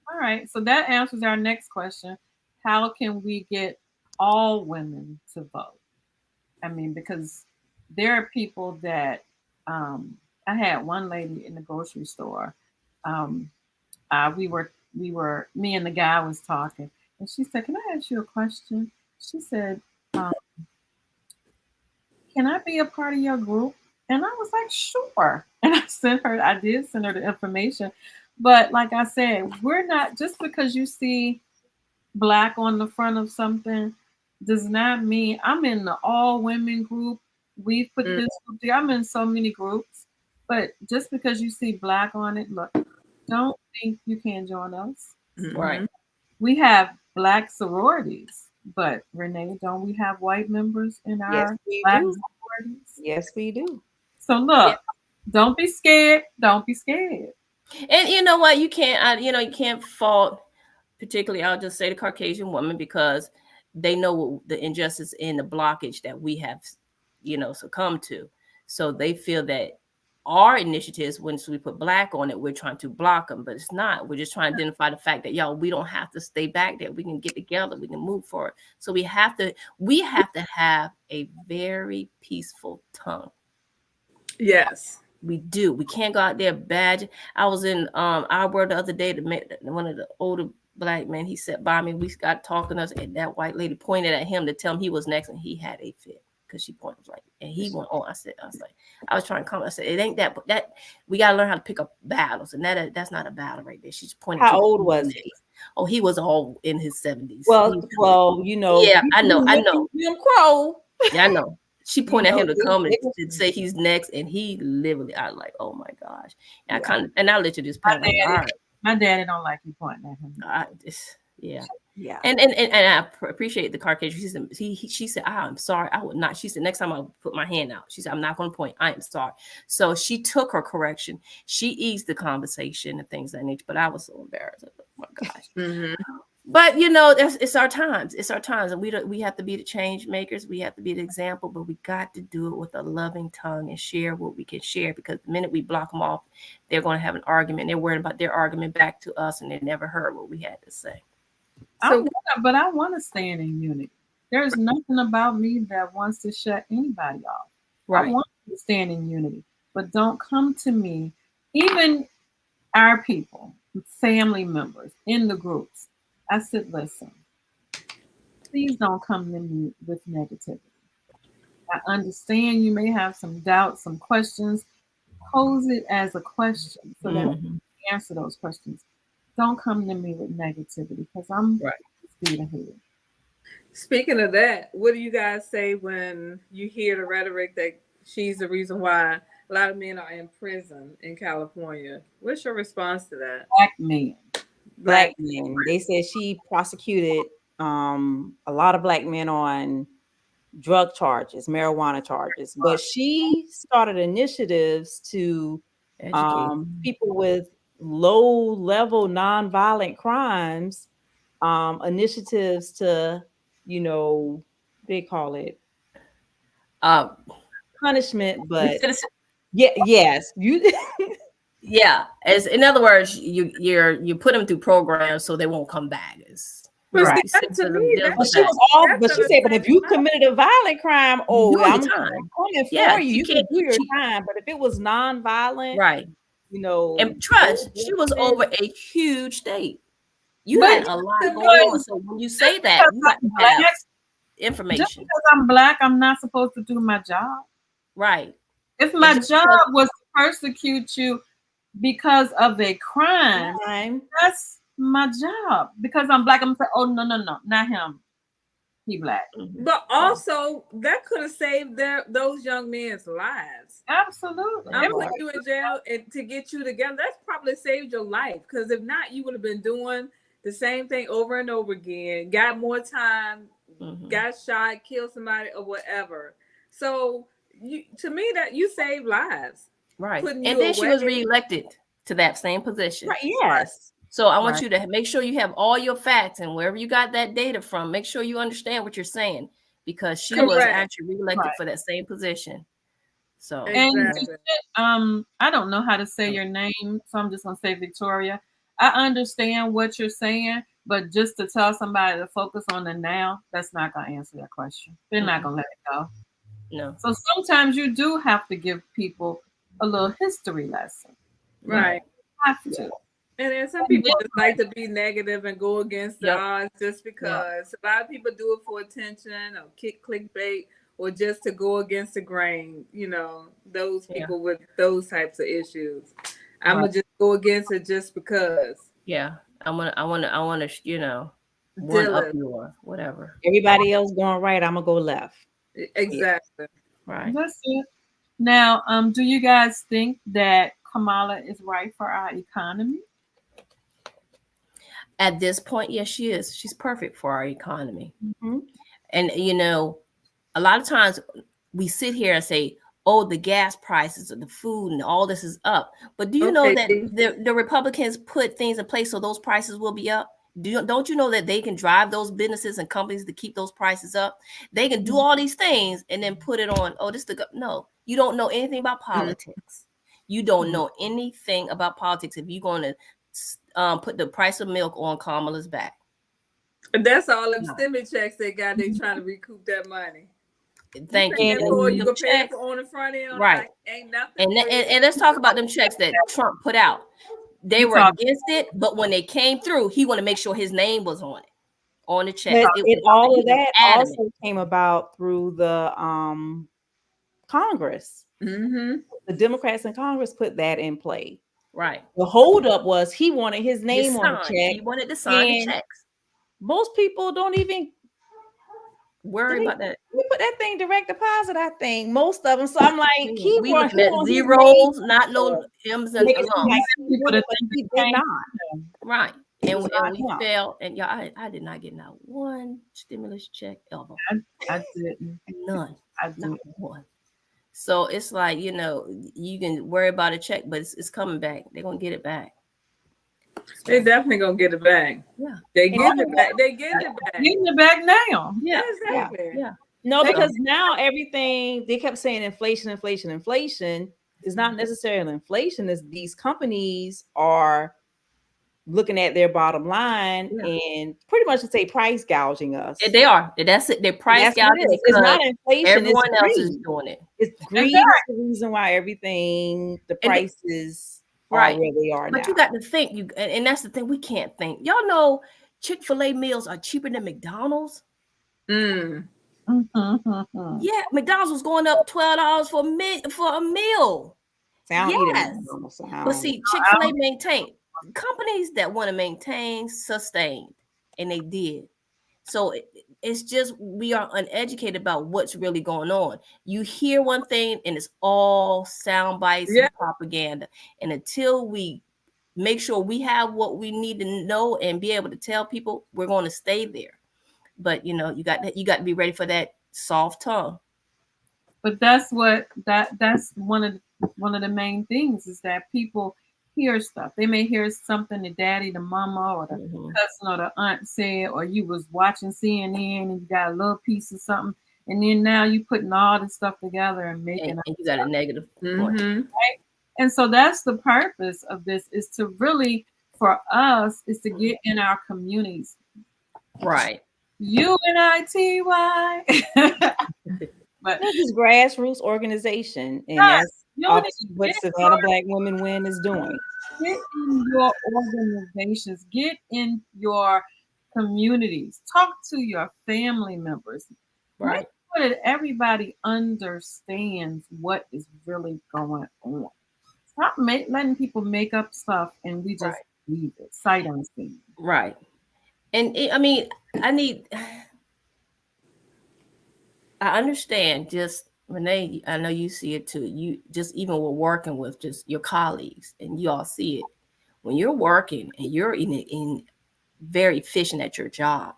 All right. So that answers our next question. How can we get all women to vote? I mean, because there are people that I had one lady in the grocery store. We were me and the guy was talking, and she said, "Can I ask you a question?" She said, "Can I be a part of your group?" And I was like, "Sure." And I did send her the information. But like I said, we're not, just because you see Black on the front of something does not mean I'm in the all women group. We put this group there. I'm in so many groups. But just because you see Black on it, look, don't think you can join us. Right. We have Black sororities. But Renee, don't we have white members in our Black sororities? Yes, we do. So look, don't be scared. Don't be scared. And you know what? You can't. You can't fault, particularly, I'll just say, the Caucasian woman, because they know the injustice and the blockage that we have, succumbed to. So they feel that our initiatives, once we put Black on it, we're trying to block them, but it's not. We're just trying to identify the fact that we don't have to stay back there. We can get together. We can move forward. So we have to have a very peaceful tongue. Yes. We do. We can't go out there badge. I was in our world the other day. One of the older Black men, he sat by me. We got talking to us, and that white lady pointed at him to tell him he was next, and he had a fit because she pointed like, and he went on. I was trying to comment. I said, it ain't that, but that we gotta learn how to pick up battles, and that's not a battle right there. She's pointing. How old was he? Oh, he was all in his 70s. Well, Yeah, I know. Jim Crow. Yeah, I know. She pointed at him to come and say he's next, and he literally, I was like, oh my gosh. And I let you just point. My daddy don't like you pointing at him. Yeah. And I appreciate the Caucasian. She said, I'm sorry, I would not. She said, next time I'll put my hand out. She said, I'm not going to point. I am sorry. So she took her correction. She eased the conversation and things of that nature. But I was so embarrassed. Oh my gosh. But you know, it's our times. It's our times, and we have to be the change makers. We have to be the example, but we got to do it with a loving tongue and share what we can share. Because the minute we block them off, they're going to have an argument. They're worried about their argument back to us, and they never heard what we had to say. So, I want to stand in unity. There's nothing about me that wants to shut anybody off. Right. I want to stand in unity, but don't come to me, even our people, family members in the groups. I said, listen, please don't come to me with negativity. I understand you may have some doubts, some questions. Pose it as a question so that we can answer those questions. Don't come to me with negativity because I'm Right. speed ahead. speaking of that, what do you guys say when you hear the rhetoric that she's the reason why a lot of men are in prison in California? What's your response to that? Black men. Black men. They said she prosecuted a lot of black men on drug charges, marijuana charges, but she started initiatives to Educate. people with low level nonviolent crimes, initiatives to, you know, they call it punishment, but yes, you yeah, as in other words, you put them through programs so they won't come back. But Right. see, that, to me, But she was all, but she said, but if you committed a violent crime, doing I'm your time. coming Yeah, for you. you You can can't- do your time. But if it was nonviolent, Right. you know, And trust, she was over a huge state. You But had a lot going on. So when you say that, you got to have Just information. because I'm black, I'm not supposed to do my job. Right. If my job was to persecute you because of a crime, that's my job. Because I'm black, I'm saying, oh, no, not him. He black. But also, that could have saved those young men's lives. Absolutely. I'm putting you in jail and to get you together. That's probably saved your life. Because if not, you would have been doing the same thing over and over again. Got more time, got shot, killed somebody, or whatever. So, to me, that you saved lives. Right. And then she was reelected to that same position. Right. Yes. So I want you to make sure you have all your facts, and wherever you got that data from, make sure you understand what you're saying, because she was actually reelected for that same position. So and I don't know how to say your name, so I'm just gonna say Victoria. I understand what you're saying, but just to tell somebody to focus on the now, that's not gonna answer that question. They're not gonna let it go. No. So sometimes you do have to give people a little history lesson. Right. You have to. And then some people just like to be negative and go against the odds just because. A lot of people do it for attention or clickbait or just to go against the grain. You know, those people with those types of issues. I'm gonna just go against it just because. Yeah, I want to, you know, one up you or whatever. Everybody else going right, I'm gonna go left. Exactly. Right. That's it. Now, do you guys think that Kamala is right for our economy? At this point, yes, she is. She's perfect for our economy. Mm-hmm. And, you know, a lot of times we sit here and say, oh, the gas prices and the food and all this is up. But do you know that the Republicans put things in place so those prices will be up? Don't you know that they can drive those businesses and companies to keep those prices up? They can do all these things and then put it on, oh, no, you don't know anything about politics. You don't know anything about politics if you're going to put the price of milk on Kamala's back. That's all them stimulus checks they got. They trying to recoup that money. Thank you. You can pay for on the front end, right? Ain't nothing. And let's talk about them checks that Trump put out. They were against it, but when they came through, he wanted to make sure his name was on it, on the check. All of that also came about through the Congress. Mm-hmm. The Democrats in Congress put that in play. Right. The holdup was he wanted his name on the check. He wanted to sign the checks. Most people don't even worry about that. We put that thing direct deposit, I think. Most of them. So I'm like, we looking at zeros, not no M's and but he did not. Right. And we failed. And y'all, I did not get not one stimulus check ever. I didn't. None. Not one. So it's like, you know, you can worry about a check, but it's coming back. They're gonna get it back. They definitely gonna get it back. Yeah. They getting it back. They getting it back. Getting it back now. Yeah. Exactly. Yeah. No, They- because now everything they kept saying inflation, inflation, inflation is not necessarily inflation. Is these companies are looking at their bottom line and pretty much to say price gouging us. They are. That's it. They're price That's what it gouging is. It's not because inflation. everyone It's else is greed. doing it. It's greed Exactly. is the reason why everything, the And they- prices Right. are where they are But now. you got to think, and that's the thing, we can't think. Y'all know Chick-fil-A meals are cheaper than McDonald's. Mm. Yeah, McDonald's was going up $12 for a meal. See, I don't eat it Yes. anymore, so I But don't- see, Chick-fil-A maintained companies that want to maintain, sustained, and they did. So it's just we are uneducated about what's really going on. You hear one thing and it's all sound bites Yeah. and propaganda. And until we make sure we have what we need to know and be able to tell people, we're going to stay there. But you got to be ready for that soft tongue. But that's one of the main things is that people hear stuff. They may hear something the daddy, the mama, or the cousin or the aunt said, or you was watching CNN and you got a little piece of something, and then now you putting all this stuff together and making and you got a negative point. Right? And so that's the purpose of this, is to really, for us, is to get in our communities. Right. UNITY. But this is grassroots organization, and yes, that's what Savannah Black Women Win is doing. Get in your organizations, get in your communities, talk to your family members. Right. Make sure that everybody understands what is really going on. Stop letting people make up stuff and we just leave it sight unseen. Right. And I understand, just Renee, I know you see it too. You just, even with working with just your colleagues, and you all see it when you're working and you're in very efficient at your job,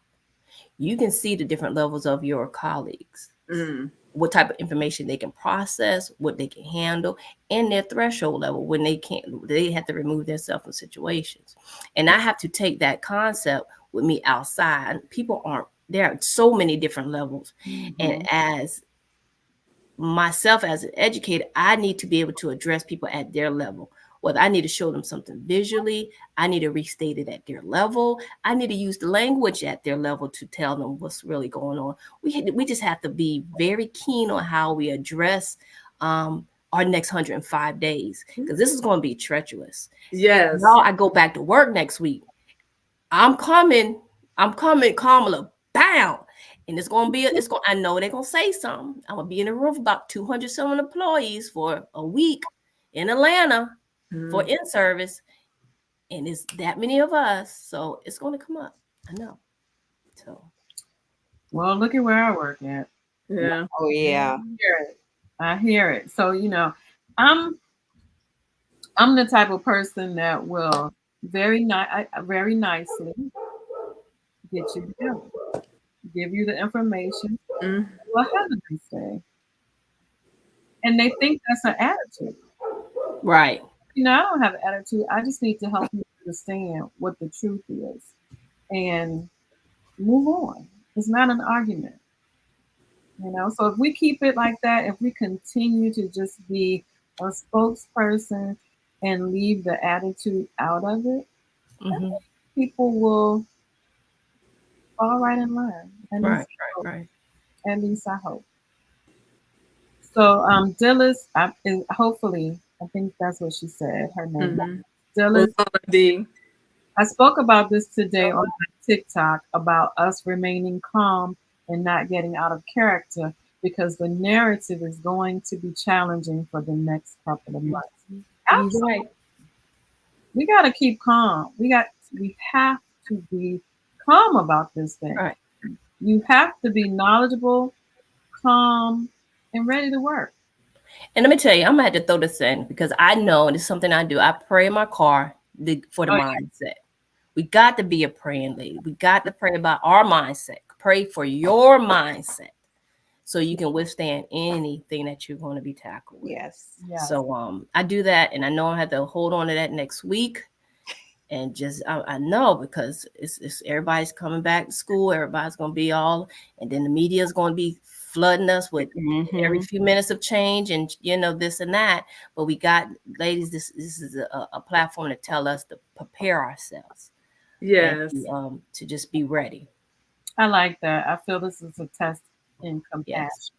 you can see the different levels of your colleagues, what type of information they can process, what they can handle, and their threshold level when they have to remove themselves from situations. And I have to take that concept with me outside. People there are so many different levels. And as myself as an educator, I need to be able to address people at their level. Whether I need to show them something visually, I need to restate it at their level, I need to use the language at their level to tell them what's really going on. We just have to be very keen on how we address our next 105 days, because this is going to be treacherous. Yes. Now I go back to work next week. I'm coming, Kamala, bam. And I know they're going to say something. I'm going to be in the room for about 200 some employees for a week in Atlanta for in-service. And it's that many of us. So it's going to come up. I know. So. Well, look at where I work at. Yeah. Oh, yeah. I hear it. So, I'm the type of person that will very nicely get you together, give you the information. Well, have a nice day. And they think that's an attitude. Right. I don't have an attitude. I just need to help you understand what the truth is and move on. It's not an argument. So if we keep it like that, if we continue to just be a spokesperson and leave the attitude out of it, people will fall right in line. Right. At least I hope. So Dillis, hopefully, I think that's what she said, her name. Dillis. I spoke about this today on TikTok about us remaining calm and not getting out of character, because the narrative is going to be challenging for the next couple of months. Absolutely. Right. We got to keep calm. We have to be calm about this thing. Right. You have to be knowledgeable, calm, and ready to work. And let me tell you, I'm going to have to throw this in, because I know, and it's something I do. I pray in my car for the mindset. We got to be a praying lady. We got to pray about our mindset. Pray for your mindset so you can withstand anything that you're going to be tackled with. Yes. So I do that, and I know I have to hold on to that next week. And just I know because it's everybody's coming back to school, everybody's going to be all, and then the media is going to be flooding us with every few minutes of change and this and that. But we got, ladies, this is a platform to tell us to prepare ourselves. Yes. And to just be ready. I like that. I feel this is a test in compassion. Yes.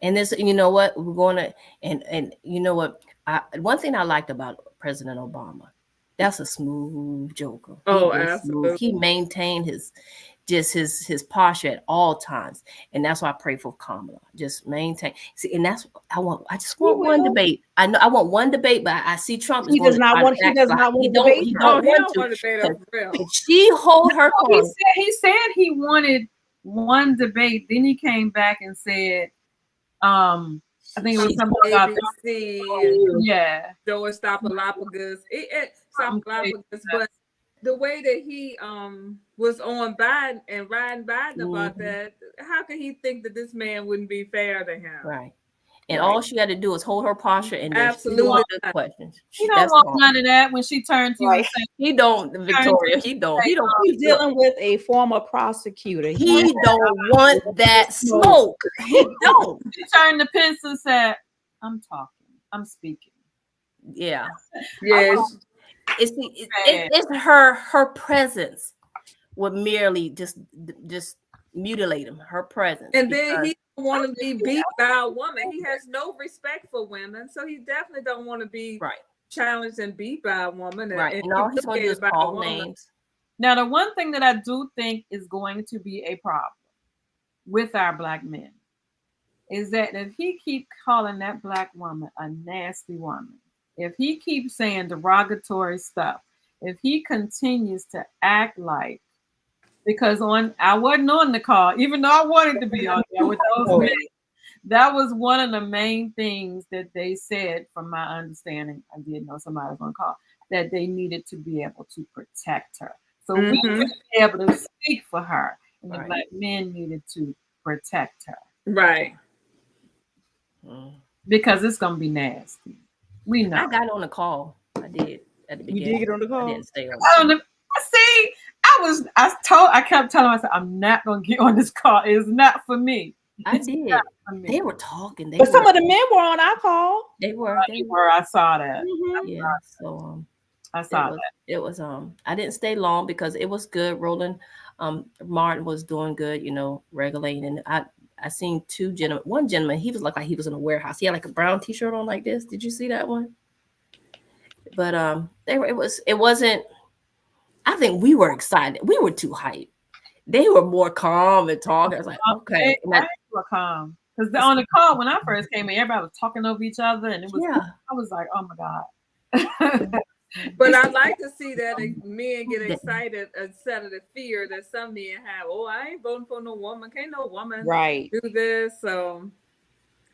And this, you know what, we're going to, and you know what, one thing I liked about President Obama, that's a smooth joker. Oh, absolutely. He maintained his posture at all times, and that's why I pray for Kamala. Just maintain. See, and that's I just want one debate. I know I want one debate, but I see Trump is He going does to not want. He does not want to debate. He don't want to debate her for real. If she hold her tongue. He said he wanted one debate. Then he came back and said, I think it was something about ABC. Yeah. George Stopalopoulos. Stopalopoulos, but the way that he was on Biden and riding Biden about that, how can he think that this man wouldn't be fair to him? Right. And all she had to do is hold her posture and then absolutely the questions. He don't want none of that when she turned to you and said, he don't, Victoria. He don't. He's dealing with a former prosecutor. He don't want that smoke. He don't. She turned to Pence and said, "I'm talking. I'm speaking." Yeah. Yes. It's her presence would merely just mutilate him. Her presence. And then he don't want to be beat by a woman. He has no respect for women, so he definitely don't want to be challenged and beat by a woman. Right. And all he's going to do is call names. Now, the one thing that I do think is going to be a problem with our Black men is that if he keep calling that Black woman a nasty woman, if he keeps saying derogatory stuff, if he continues to act like, because I wasn't on the call, even though I wanted to be on there with those men. That was one of the main things that they said, from my understanding. I did know somebody was on call, that they needed to be able to protect her. So we need to be able to speak for her. And the Black men needed to protect her. Right. Because it's going to be nasty. We know. I got on the call. I did at the beginning. You did get on the call? I didn't stay on. See, I kept telling myself, I'm not going to get on this call. It's not for me. I did. They were talking. But some of the men were on our call. They were. I saw that. Yeah. So I saw that. It was I didn't stay long because it was good. Roland Martin was doing good, regulating. And I seen two gentlemen. One gentleman, he was like he was in a warehouse. He had like a brown t-shirt on like this. Did you see that one? But it wasn't. I think we were excited. We were too hyped. They were more calm and talking. I was like, okay. They were calm. Because on the call, when I first came in, everybody was talking over each other. And it was, I was like, oh my God. But I like to see that men get excited instead of the fear that some men have. Oh, I ain't voting for no woman. Can't no woman do this. So,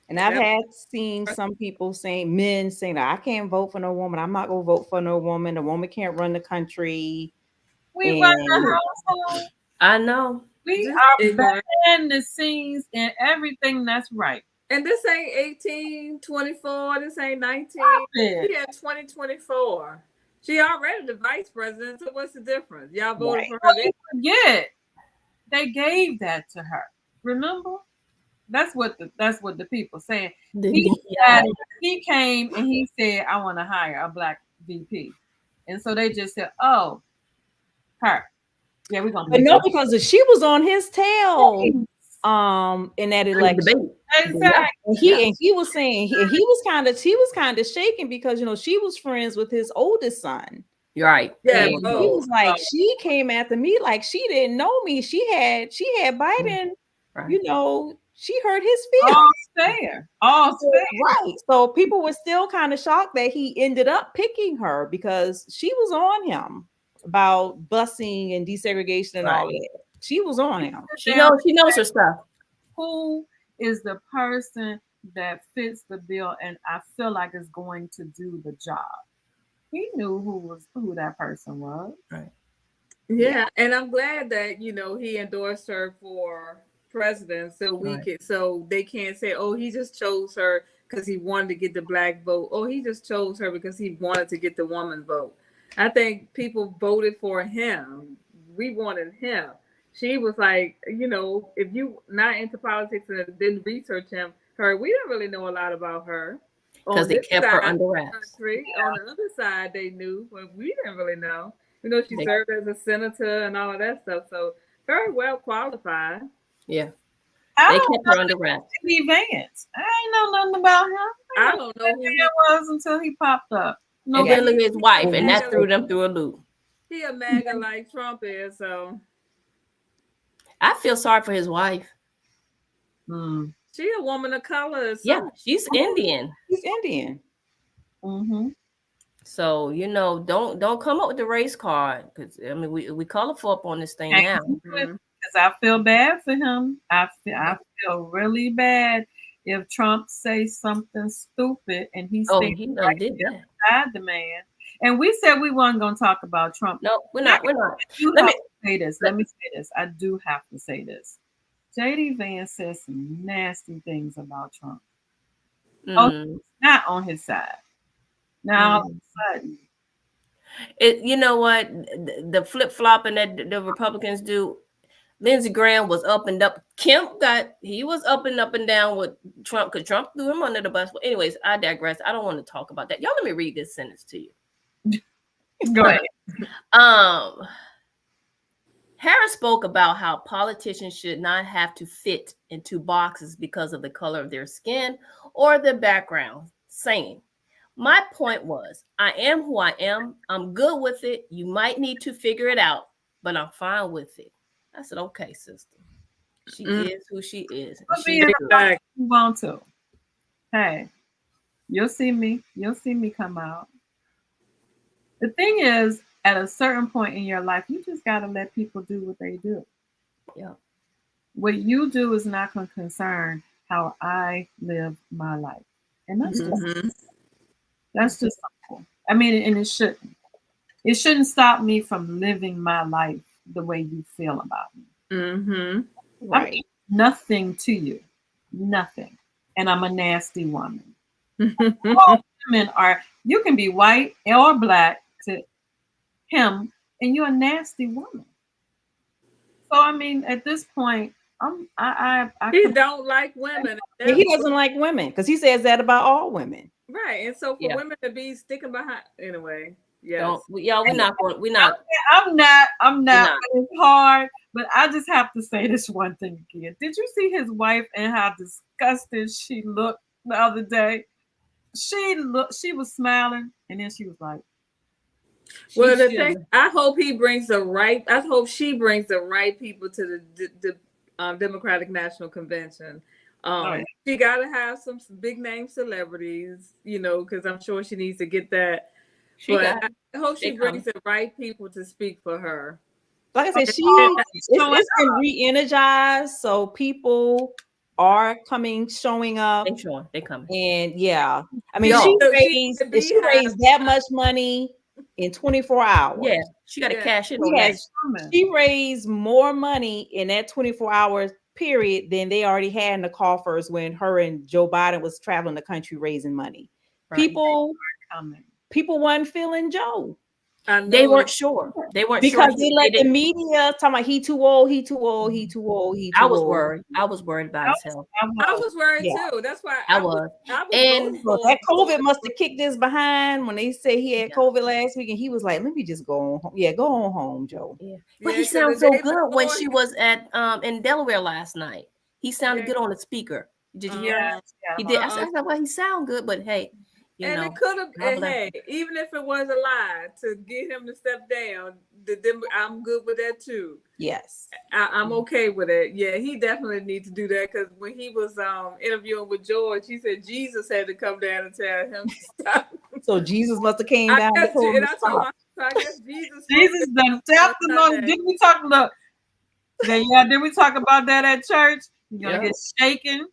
and I've seen some people men saying that I can't vote for no woman. I'm not gonna vote for no woman. The woman can't run the country. We run the household. I know. We are behind the scenes and everything that's right. And this ain't 1824. This ain't 19. She had 2024. She already the vice president. So what's the difference? Y'all voted for her. Forget. They gave that to her. Remember? That's what the people saying. He came and he said, I want to hire a Black VP. And so they just said, oh, her. Yeah, we're gonna. But no, because she was on his tail in that election. Exactly. And he was saying he was kind of shaking because she was friends with his oldest son. You're right. Yeah. He was like, she came after me like she didn't know me. She had Biden, she hurt his feelings. All fair. Right. So people were still kind of shocked that he ended up picking her because she was on him about busing and desegregation and all that. She was on him. She knows her stuff. Who is the person that fits the bill and I feel like is going to do the job? He knew who that person was. Right. Yeah. And I'm glad that he endorsed her for president, so they can't say, oh, he just chose her because he wanted to get the Black vote. Oh, he just chose her because he wanted to get the woman vote. I think people voted for him. We wanted him. She was like, if you not into politics and didn't research her, we didn't really know a lot about her. Because On they this kept side her of under the wraps. country, on the other side, they knew, but we didn't really know. She They, served as a senator and all of that stuff, so very well qualified. yeah, I they don't kept her under wraps. know J.D. Vance. I ain't know nothing about him. I don't know who Who he was until he popped up. No, And then look at his wife, and that MAGA, threw them through a loop. he a MAGA like Trump is, so I feel sorry for his wife. she a woman of color. Yeah, she's Indian. He's Indian. Mm-hmm. So don't come up with the race card, because I mean we colorful up on this thing now. Because I feel bad for him. I feel really bad if Trump says something stupid and he stays He right did that. beside the man. And we said we weren't going to talk about Trump. No, we're not. Let me say this. I do have to say this. J.D. Vance says some nasty things about Trump. Oh, not on his side. Now, all of a sudden. You know what? The flip-flopping that the Republicans do, Lindsey Graham was up and up. He was up and down with Trump because Trump threw him under the bus. But anyways, I digress. I don't want to talk about that. Y'all, let me read this sentence to you. Go ahead. Harris spoke about how politicians should not have to fit into boxes because of the color of their skin or their background, saying, "My point was, I am who I am. I'm good with it. You might need to figure it out, but I'm fine with it." I said, "Okay, sister. She is wwho she is. She's good. You want to? Hey, you'll see me. You'll see me come out. The thing is, at a certain point in your life, you just got to let people do what they do. Yeah. What you do is not going to concern how I live my life, and that's just simple. I mean, and it shouldn't. It shouldn't stop me from living my life the way you feel about me. Right. I'm nothing to you, nothing, and I'm a nasty woman. All women are. You can be white or black to him, and you're a nasty woman. So I mean, at this point, he don't like women. He doesn't like women because he says that about all women. Right, and so for women to be sticking behind anyway. Yes. We're not. I'm not. It's hard, but I just have to say this one thing again. Did you see his wife and how disgusted she looked the other day? She was smiling, and then she was like, "Well, I hope she brings the right people to the Democratic National Convention. She got to have some big name celebrities, because I'm sure she needs to get that. I hope she brings the right people to speak for her. Like I said, it's been re-energized, so people are showing up. They're coming. And yeah, I mean, she raised that much money in 24 hours. Yeah, she got to cash in on that. She raised more money in that 24 hours period than they already had in the coffers when her and Joe Biden was traveling the country raising money. Right. People weren't feeling Joe. They weren't sure. Because they let the media talk about he too old. I was worried. I was worried about his health. I was worried too. That's why I was. And that COVID must have kicked his behind when they say he had COVID last week, and he was like, "Let me just go on home." Yeah, go on home, Joe. Yeah, but he sounded so good when she was at in Delaware last night. He sounded good on the speaker. Did you hear? Yeah. He did. I said, "Well, he sound good, but hey." It could have, even if it was a lie to get him to step down, I'm good with that too. Yes, I'm okay with it. Yeah, he definitely needs to do that because when he was interviewing with George, he said Jesus had to come down and tell him to stop. So Jesus must have came down. So I guess Jesus done tapped him on. Didn't we talk about? Did we talk about that at church? You're gonna get shaken,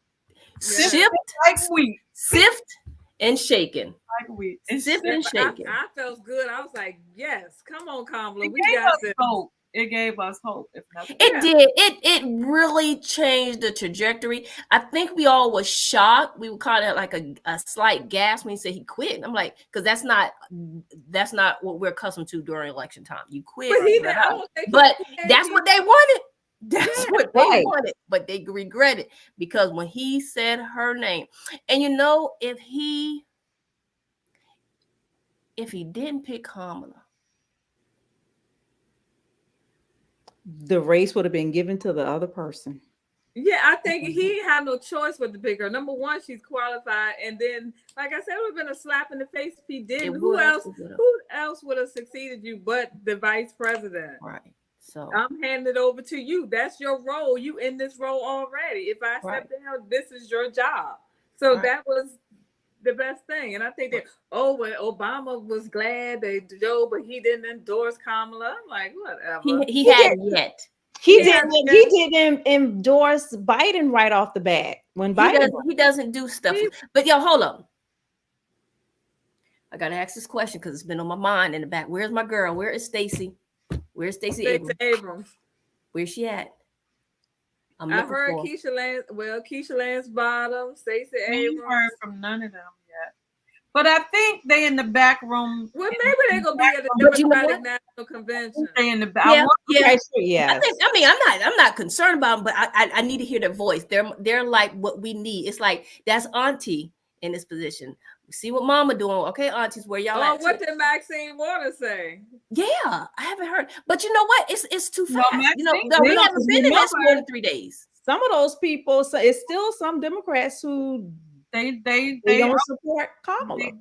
sift like wheat, sift. And shaking. Like wheat. Sipping and shaking. I felt good. I was like, yes, come on, Kamala. We got this. it gave us hope. If nothing It else. did. It really changed the trajectory. I think we all was shocked. We were kind of like a slight gasp when he said he quit. And I'm like, because that's not what we're accustomed to during election time. You quit, But you he let didn't. I out. don't think But he that's what they wanted. That's what they right. wanted. But they regret it because when he said her name, and you know, if he didn't pick Kamala, The race would have been given to the other person. Yeah, I think he had no choice but to pick her. Number one, she's qualified, and then, like I said, it would have been a slap in the face if he didn't. Who else would have succeeded you but the vice president? Right. So I'm handing it over to you. That's your role. You in this role already. If I step down, this is your job. So that was the best thing. And I think that, well, Obama was glad that Joe, but he didn't endorse Kamala. I'm like, whatever. he hadn't yet. He didn't endorse Biden right off the bat. When Biden he doesn't do stuff. But yo, hold up. I gotta ask this question because it's been on my mind in the back. Where's my girl? Where is Stacey? Where's Stacey Abrams? Where's she at? I heard Keisha Lance Bottom, Stacey Abrams. I heard from none of them yet. But I think they in the back room. Well, maybe they're gonna be at the Democratic National Convention. They in the back. I'm not concerned about them, but I need to hear their voice. They're like what we need. It's like that's Auntie in this position. See what Mama doing? Okay, aunties, where y'all at? What did Maxine Waters say? Yeah, I haven't heard. But you know what? It's too fast. Well, we haven't been in this more than 3 days. Some of those people, so it's still some Democrats who they don't support Kamala.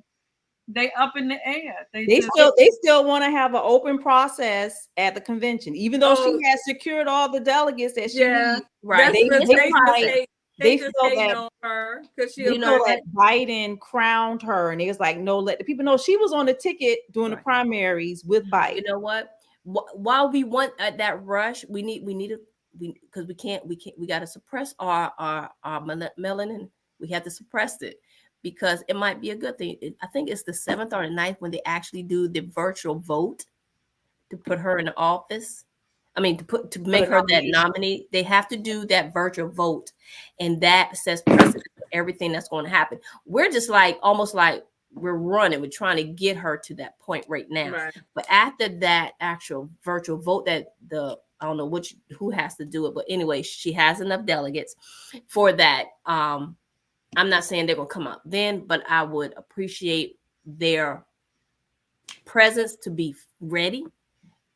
They up in the air. They still want to have an open process at the convention, even though she has secured all the delegates that she needs. Right. They feel that on her because that Biden crowned her, and it was like, no, let the people know she was on the ticket during the primaries with Biden. You know what? While we want that rush, we because we got to suppress our melanin. We have to suppress it because it might be a good thing. I think it's the 7th or the 9th when they actually do the virtual vote to put her in the office. I mean, to make her that nominee, they have to do that virtual vote, and that sets precedent for everything that's going to happen. We're just like almost like we're running. We're trying to get her to that point right now. Right. But after that actual virtual vote, I don't know who has to do it, but anyway, she has enough delegates for that. I'm not saying they're going to come up then, but I would appreciate their presence to be ready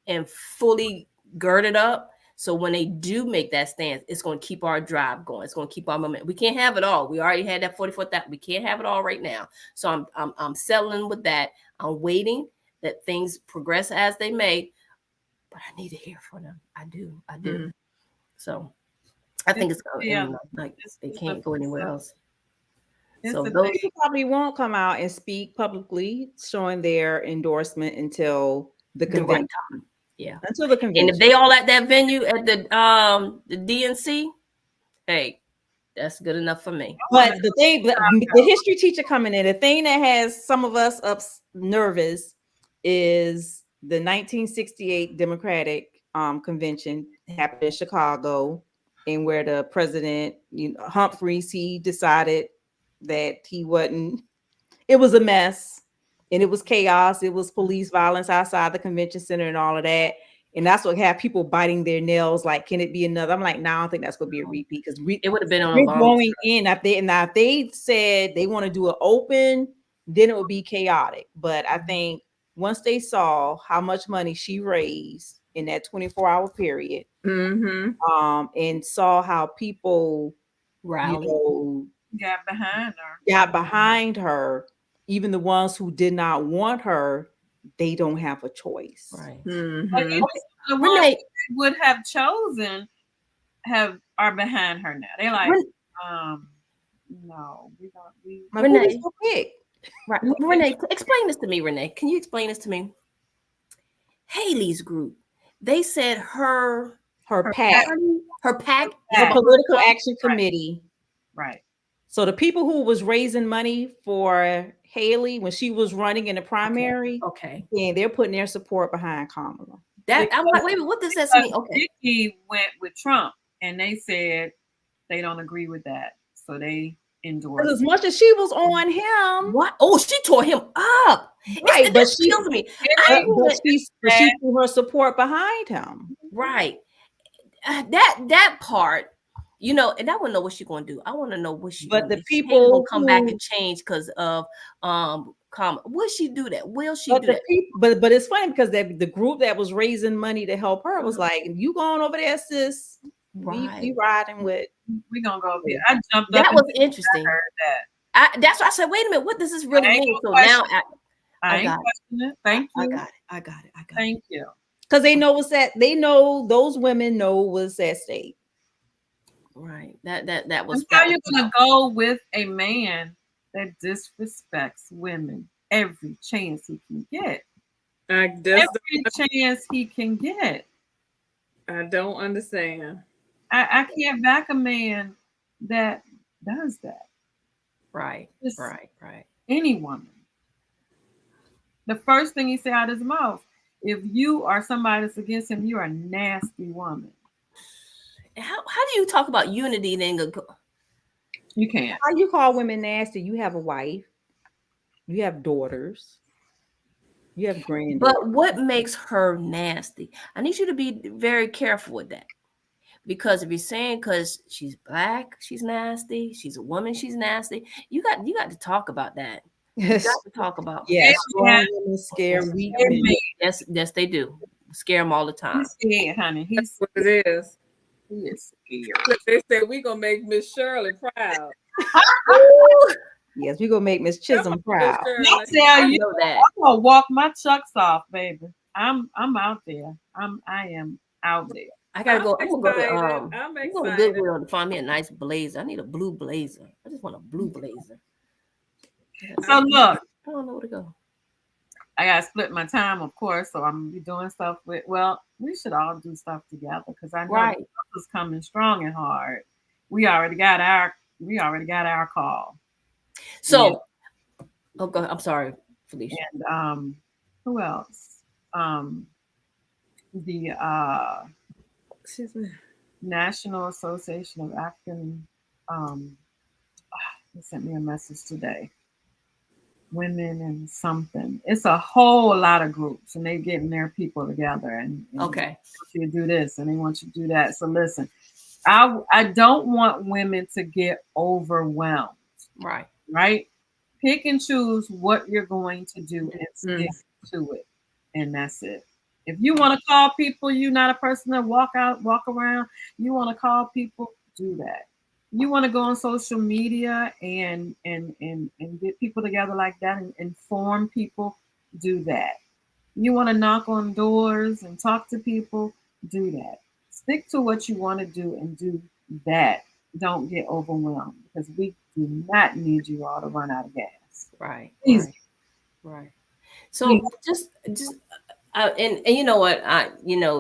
and fully girded up. So when they do make that stance, it's going to keep our drive going. It's going to keep our momentum. We can't have it all. We already had that 44,000. We can't have it all right now. So I'm settling with that. I'm waiting that things progress as they may, but I need to hear from them. I do. Mm-hmm. So I think it's going to like they can't go anywhere else. So those people probably won't come out and speak publicly showing their endorsement until the convention. Right. Yeah, until the convention. And if they all at that venue at the DNC, hey, that's good enough for me. But the history teacher coming in, the thing that has some of us up nervous is the 1968 Democratic convention happened in Chicago, and where the president, Humphreys, he decided that he wasn't. It was a mess. And it was chaos. It was police violence outside the convention center and all of that. And that's what had people biting their nails. Like, can it be another? I'm like, no, I don't think that's going to be a repeat because it would have been on going in. If they said they want to do it open, then it would be chaotic. But I think once they saw how much money she raised in that 24-hour period, and saw how people got behind her. Even the ones who did not want her, they don't have a choice. Right. The ones would have chosen are behind her now. They're like, no, we don't. Renee, right? Renee, explain this to me. Renee, can you explain this to me? Haley's group. They said her PAC, the Political Action Committee, right. So the people who was raising money for Haley when she was running in the primary, okay, and they're putting their support behind Kamala. That I'm like, wait, what does that mean? Okay. Nikki went with Trump, and they said they don't agree with that, so they endorsed. As much as she was on him, what? Oh, she tore him up. Right? But This she kills me. she threw her support behind him. Right. That part, you know, and I want to know what she's going to do. I want to know what she. But the people will come back and change because of will she do that? Will she do that? But it's funny because the group that was raising money to help her was like, "You going over there, sis? Right. We riding with. We gonna go over here." I jumped that up. Was interesting. I heard that. That's why I said, wait a minute, what does this really mean? So now I got it. Thank you. I got it. Thank you. Because they know what's that. They know those women know what's at stake. Right. That was. How you gonna go with a man that disrespects women every chance he can get? Every chance he can get. I don't understand. I can't back a man that does that. Right. Just right. Any woman. The first thing he said out of his mouth, if you are somebody that's against him, you are a nasty woman. How do you talk about unity then? You can't. How you call women nasty? You have a wife. You have daughters. You have granddaughters. But what makes her nasty? I need you to be very careful with that. Because if you're saying because she's black, she's nasty, she's a woman, she's nasty, you got to talk about that. You got to talk about strong women scare weak men. Yes, they do. Scare them all the time. He's scared, honey. That's what it is. He is scared. They said we gonna make Miss Shirley proud. Yes, we gonna make Miss Chisholm proud. I tell you that I'm gonna walk my chucks off, baby. I'm out there. I am out there. I gotta go. I'm gonna go to Goodwill to find me a nice blazer. I need a blue blazer. I just want a blue blazer. So look, I don't know where to go. I gotta split my time, of course. So I'm gonna be doing stuff with. Well, we should all do stuff together because I know this is coming strong and hard. We already got our call. So, go ahead. I'm sorry, Felicia. And who else? The National Association of African. They sent me a message today. Women and something. It's a whole lot of groups, and they getting their people together. And they want you to do this, and they want you to do that. So listen, I don't want women to get overwhelmed. Right. Pick and choose what you're going to do and stick to it, and that's it. If you want to call people, you're not a person that walk around. You want to call people, do that. You want to go on social media and get people together like that and inform people, do that. You want to knock on doors and talk to people, do that. Stick to what you want to do and do that. Don't get overwhelmed because we do not need you all to run out of gas. Right. Easy. Right. So just and you know what,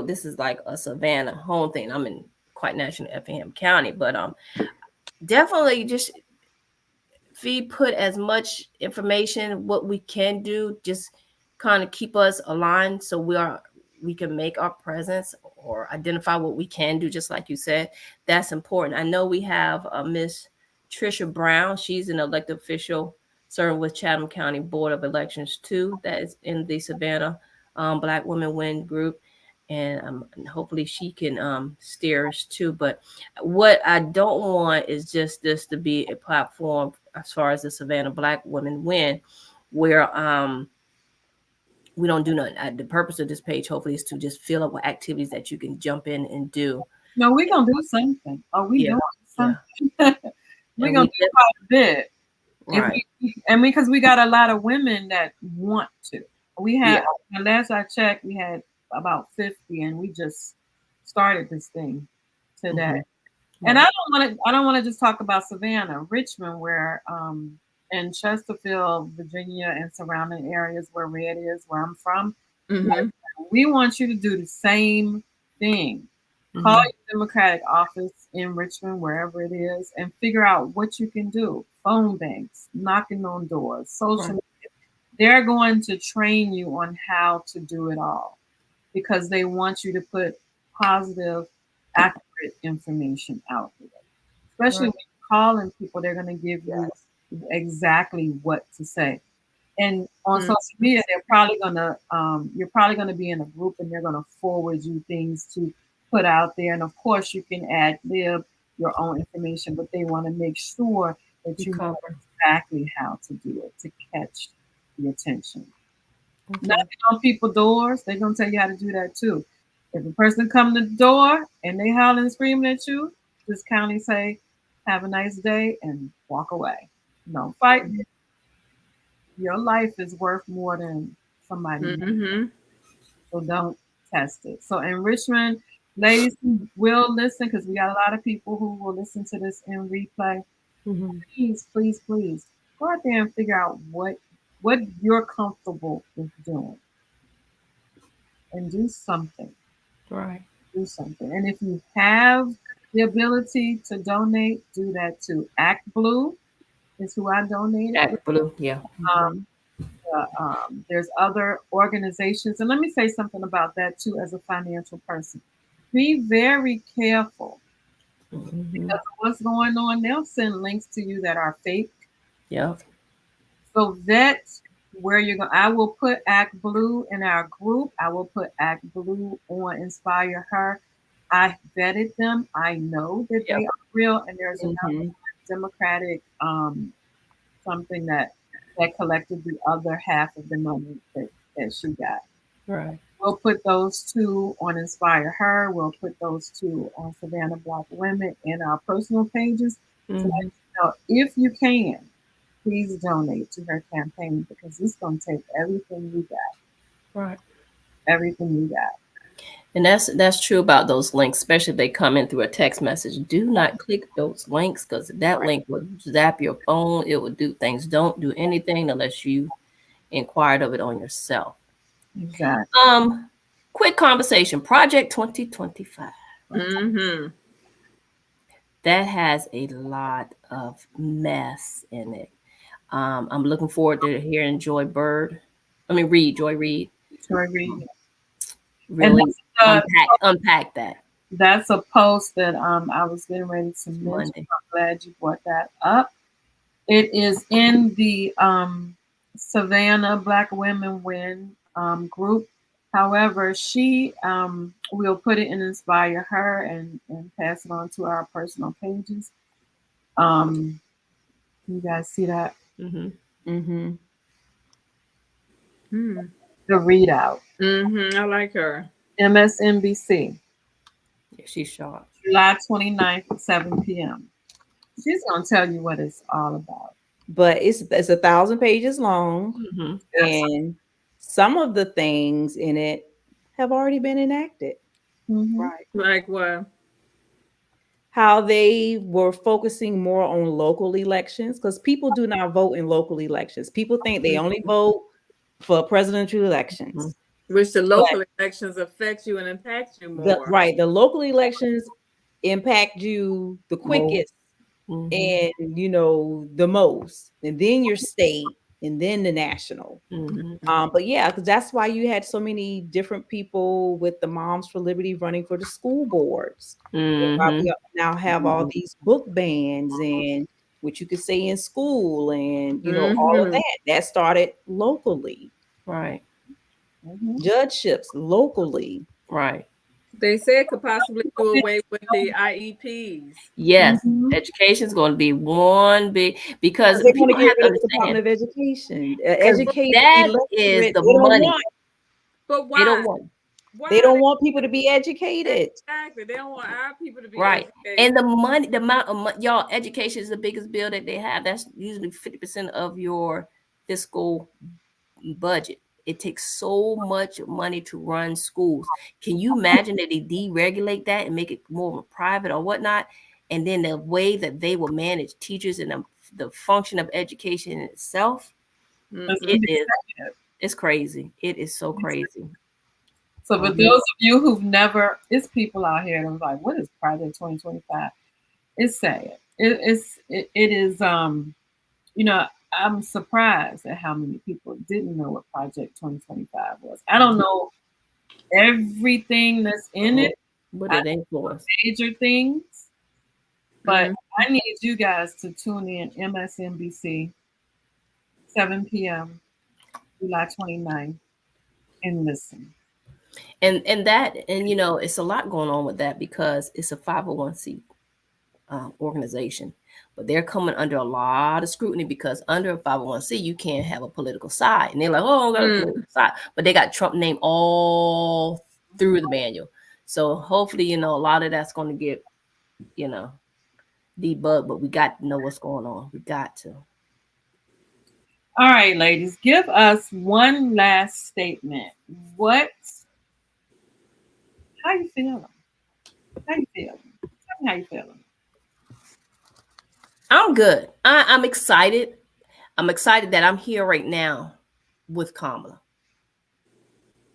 this is like a Savannah home thing. I'm in quite national Effingham County, but definitely just put as much information what we can do, just kind of keep us aligned so we can make our presence or identify what we can do, just like you said. That's important. I know we have Miss Trisha Brown. She's an elected official serving with Chatham County Board of Elections too. That is in the Savannah Black Women Win group. And hopefully she can steer us too. But what I don't want is just this to be a platform as far as the Savannah Black Women Win, where we don't do nothing. The purpose of this page, hopefully, is to just fill up with activities that you can jump in and do. No, we're gonna do something. Are we doing something? We're gonna do quite a bit. Right. Because we got a lot of women that want to. We had last I checked, we had about 50, and we just started this thing today. And I don't want to just talk about Savannah, Richmond, where in Chesterfield, Virginia, and surrounding areas where Red is, where I'm from. We want you to do the same thing. Call your Democratic office in Richmond, wherever it is, and figure out what you can do. Phone banks, knocking on doors, social media. They're going to train you on how to do it all. because they want you to put positive, accurate information out there. Especially Right. when you're calling people, they're going to give you Yes. exactly what to say. And on Mm. social media, they're probably gonna you're probably gonna be in a group and they're gonna forward you things to put out there. And of course, you can ad lib your own information, but they want to make sure that You you know cover. exactly how to do it to catch the attention. Okay. Knocking on people's doors, they're gonna tell you how to do that too. If a person come to the door and they hollering and screaming at you, just kindly say, "Have a nice day," and walk away. No fight. Your life is worth more than somebody, Mm-hmm. so don't test it. So enrichment, ladies who will listen, because we got a lot of people who will listen to this in replay. Mm-hmm. Please, please, please go out there and figure out what you're comfortable with doing and do something. Right. Do something. And if you have the ability to donate, do that too. Act Blue is who I donated with. Act blue. Yeah. Um, there's other organizations, and let me say something about that too. As a financial person, be very careful Mm-hmm. because of what's going on. They'll send links to you that are fake. Yep. So vet where you're going. I will put Act Blue in our group. I will put Act Blue on Inspire Her. I vetted them. I know that Yep. they are real, and there's another Mm-hmm. Democratic something that collected the other half of the money that she got. Right. We'll put those two on Inspire Her. We'll put those two on Savannah Black Women in our personal pages to let Mm-hmm. you know if you can, please donate to her campaign because it's going to take everything you got. Right. Everything you got. And that's true about those links, especially if they come in through a text message. Do not click those links because that Right. link will zap your phone. It will do things. Don't do anything unless you inquired of it on yourself. Exactly. Quick conversation. Project 2025. Mm-hmm. That has a lot of mess in it. I'm looking forward to hearing Joy Reid, Joy Reid. And really unpack that that's a post that I was getting ready to mention. Monday. I'm glad you brought that up. It is in the Savannah Black Women Win group. However, she will put it in Inspire Her and pass it on to our personal pages. Um, you guys see that? Mm-hmm. Mm-hmm. Mm-hmm. The readout. Mm-hmm. I like her. MSNBC, Yeah, she's sharp. July 29th at 7 p.m. She's going to tell you what it's all about. But it's 1,000 pages long, Mm-hmm. Yes. and some of the things in it have already been enacted. Mhm. Right. Like what? How they were focusing more on local elections because people do not vote in local elections. People think they only vote for presidential Mm-hmm. elections. Which the But local elections affect you and impact you more. the local elections impact you the More. quickest Mm-hmm. and the most, and then your state, and then the national. Mm-hmm. But yeah, because that's why you had so many different people with the Moms for Liberty running for the school boards. And why Mm-hmm. we now have all these book bans and what you could say in school, and all of Mm-hmm. that started locally. Right. Mhm. Judgeships locally. Right. They said could possibly do away with the IEPs. Yes. Mhm. Education is going to be one big because They're going to people get have to rid of the understand Department of Education. because Educated that is electorate. the They don't money. want. But They don't why? want. They Why are don't they want people to be educated. exactly? They don't want our people to be Right. And educated. the money, the amount of money, y'all, education is the biggest bill that they have. That's usually 50% of your fiscal budget. It takes so much money to run schools. Can you imagine that they deregulate that and make it more of a private or whatnot? And then the way that they will manage teachers and the function of education in itself, It's Mm-hmm. gonna it be is executive. it's crazy. It is so crazy. So for Um, those of you who've never, it's people out here that was like, "What is Project 2025?" It's sad. It is. I'm surprised at how many people didn't know what Project 2025 was. I don't know everything that's in it, But it ain't for us. major things. But Mhm. I need you guys to tune in MSNBC, 7 p.m., July 29th, and listen. And that, and you know, it's a lot going on with that because it's a 501c organization, but they're coming under a lot of scrutiny because under a 501c you can't have a political side, and they're like, oh, I got a political side, but they got Trump name all through the manual. So hopefully, you know, a lot of that's going to get, you know, debugged, but we got to know what's going on. We got to. All right, ladies, give us one last statement. How you feeling? How you feeling? Tell me how you feeling. I'm good. I'm excited. I'm excited that I'm here right now with Kamala.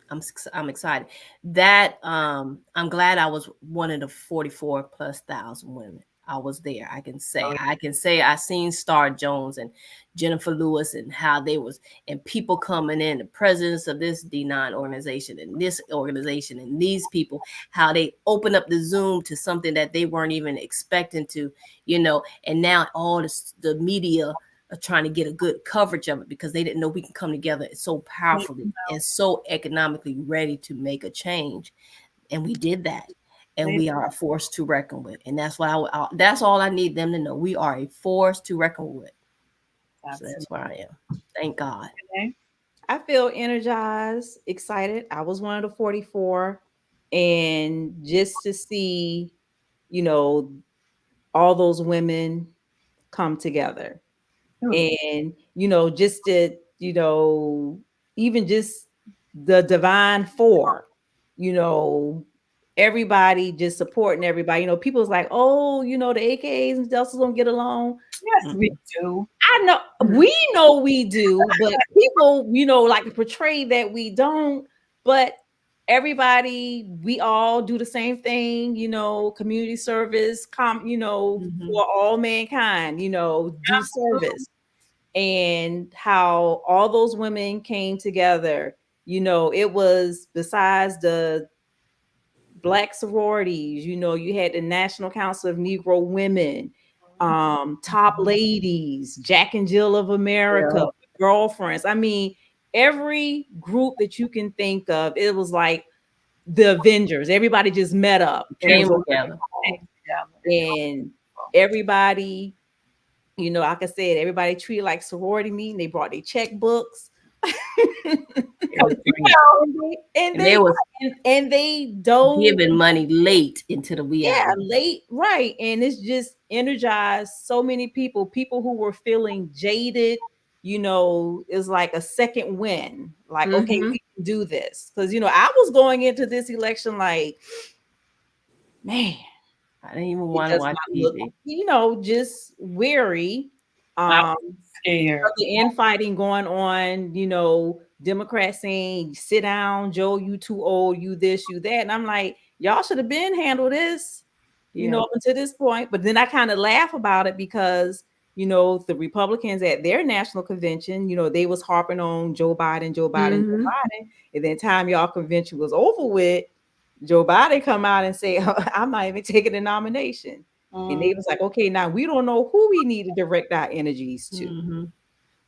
I'm excited that I'm glad I was one of the 44 plus thousand women. I was there. I can say I seen Star Jones and Jennifer Lewis and how they was, and people coming in, the presidents of this D9 organization and this organization and these people, how they open up the Zoom to something that they weren't even expecting to, you know, and now all this, the media are trying to get a good coverage of it because they didn't know we can come together so powerfully and so economically ready to make a change. And we did that. And we are a force to reckon with. And that's why that's all I need them to know. We are a force to reckon with. So that's where I am. Thank God. Okay. I feel energized, excited. I was one of the 44. And just to see, you know, all those women come together. And, you know, just to, you know, even just the divine four, you know, everybody just supporting everybody. You know, people's like, oh, you know, the AKAs and Deltas don't get along. Yes, we do. I know we do, but people, you know, like to portray that we don't. But everybody, we all do the same thing, you know, community service, for all mankind, you know, do service. And how all those women came together, you know, it was besides the Black sororities, you know, you had the National Council of Negro Women, Top Ladies, Jack and Jill of America, Girlfriends. I mean, every group that you can think of, it was like the Avengers. Everybody just met up and Came was together. and everybody, you know, like I said, everybody treated like sorority meeting. They brought their checkbooks. And they dove giving money late into the wee hours. late, right? And it's just energized so many people who were feeling jaded. You know, it's like a second win. Like, okay, we can do this. Because, you know, I was going into this election like, man, I didn't even want to watch TV. You know, just weary. Scared. The infighting going on, you know, Democrats saying, sit down, Joe, you too old, you this, you that. And I'm like, y'all should have been handled this, you know, up until this point. But then I kind of laugh about it because, you know, the Republicans at their national convention, you know, they was harping on Joe Biden, Joe Biden, Joe Biden. And then time y'all convention was over with, Joe Biden come out and say, I'm not even taking the nomination. And they was like, okay, now we don't know who we need to direct our energies to.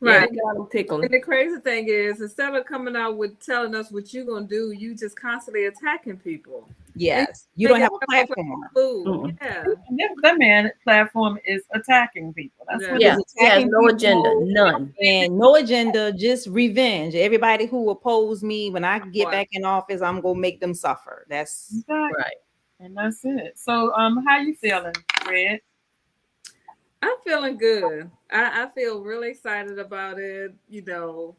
Right. Yeah, and the crazy thing is, instead of coming out with telling us what you're going to do, you just constantly attacking people. Yes. You don't have a platform. That man platform is attacking people. That's what he has no agenda. None. And no agenda, just revenge. Everybody who opposed me, when I get back in office, I'm going to make them suffer. That's right. And that's it. So how you feeling, Red? I'm feeling good. I feel really excited about it. You know,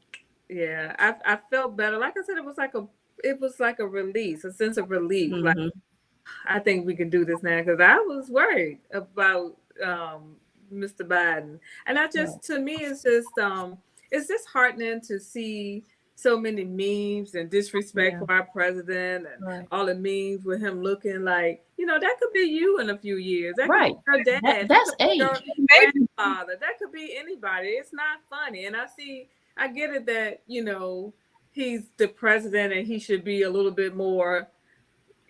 yeah, I felt better. Like I said, it was like a release, a sense of relief. Like, I think we can do this now, because I was worried about Mr. Biden, and to me, it's just heartening to see so many memes and disrespect for our president, and all the memes with him looking like, you know, that could be you in a few years. That could be your dad. That's age. Your grandfather. That could be anybody. It's not funny. And I get it that, you know, he's the president and he should be a little bit more.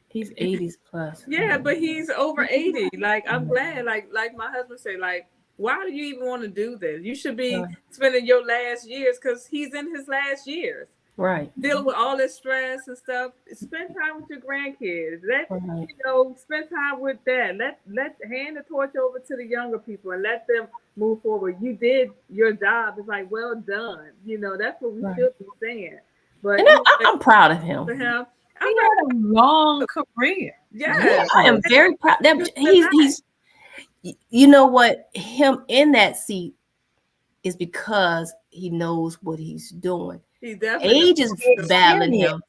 He's 80s plus. Yeah, but he's over 80. Like, I'm glad. Like my husband said, like, why do you even want to do this? You should be spending your last years, because he's in his last years. Right. Dealing with all this stress and stuff. Spend time with your grandkids. Spend time with that. Let hand the torch over to the younger people and let them move forward. You did your job. It's like, well done. That's what we should be saying. But and I'm proud of him. For him, he had a long career. Yeah, I am very proud. He's you know what, him in that seat is because he knows what he's doing. He definitely age is battling him.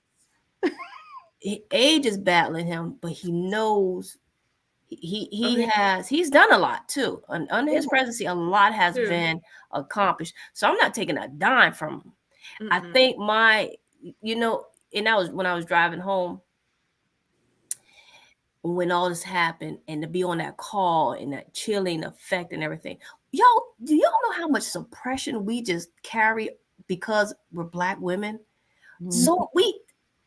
Age is battling him, but he knows he's done a lot too. Under his presidency, a lot has been accomplished. So I'm not taking a dime from him. Mm-hmm. I think and that was when I was driving home when all this happened, and to be on that call and that chilling effect and everything. Do y'all know how much suppression we just carry because we're Black women? Mm-hmm. So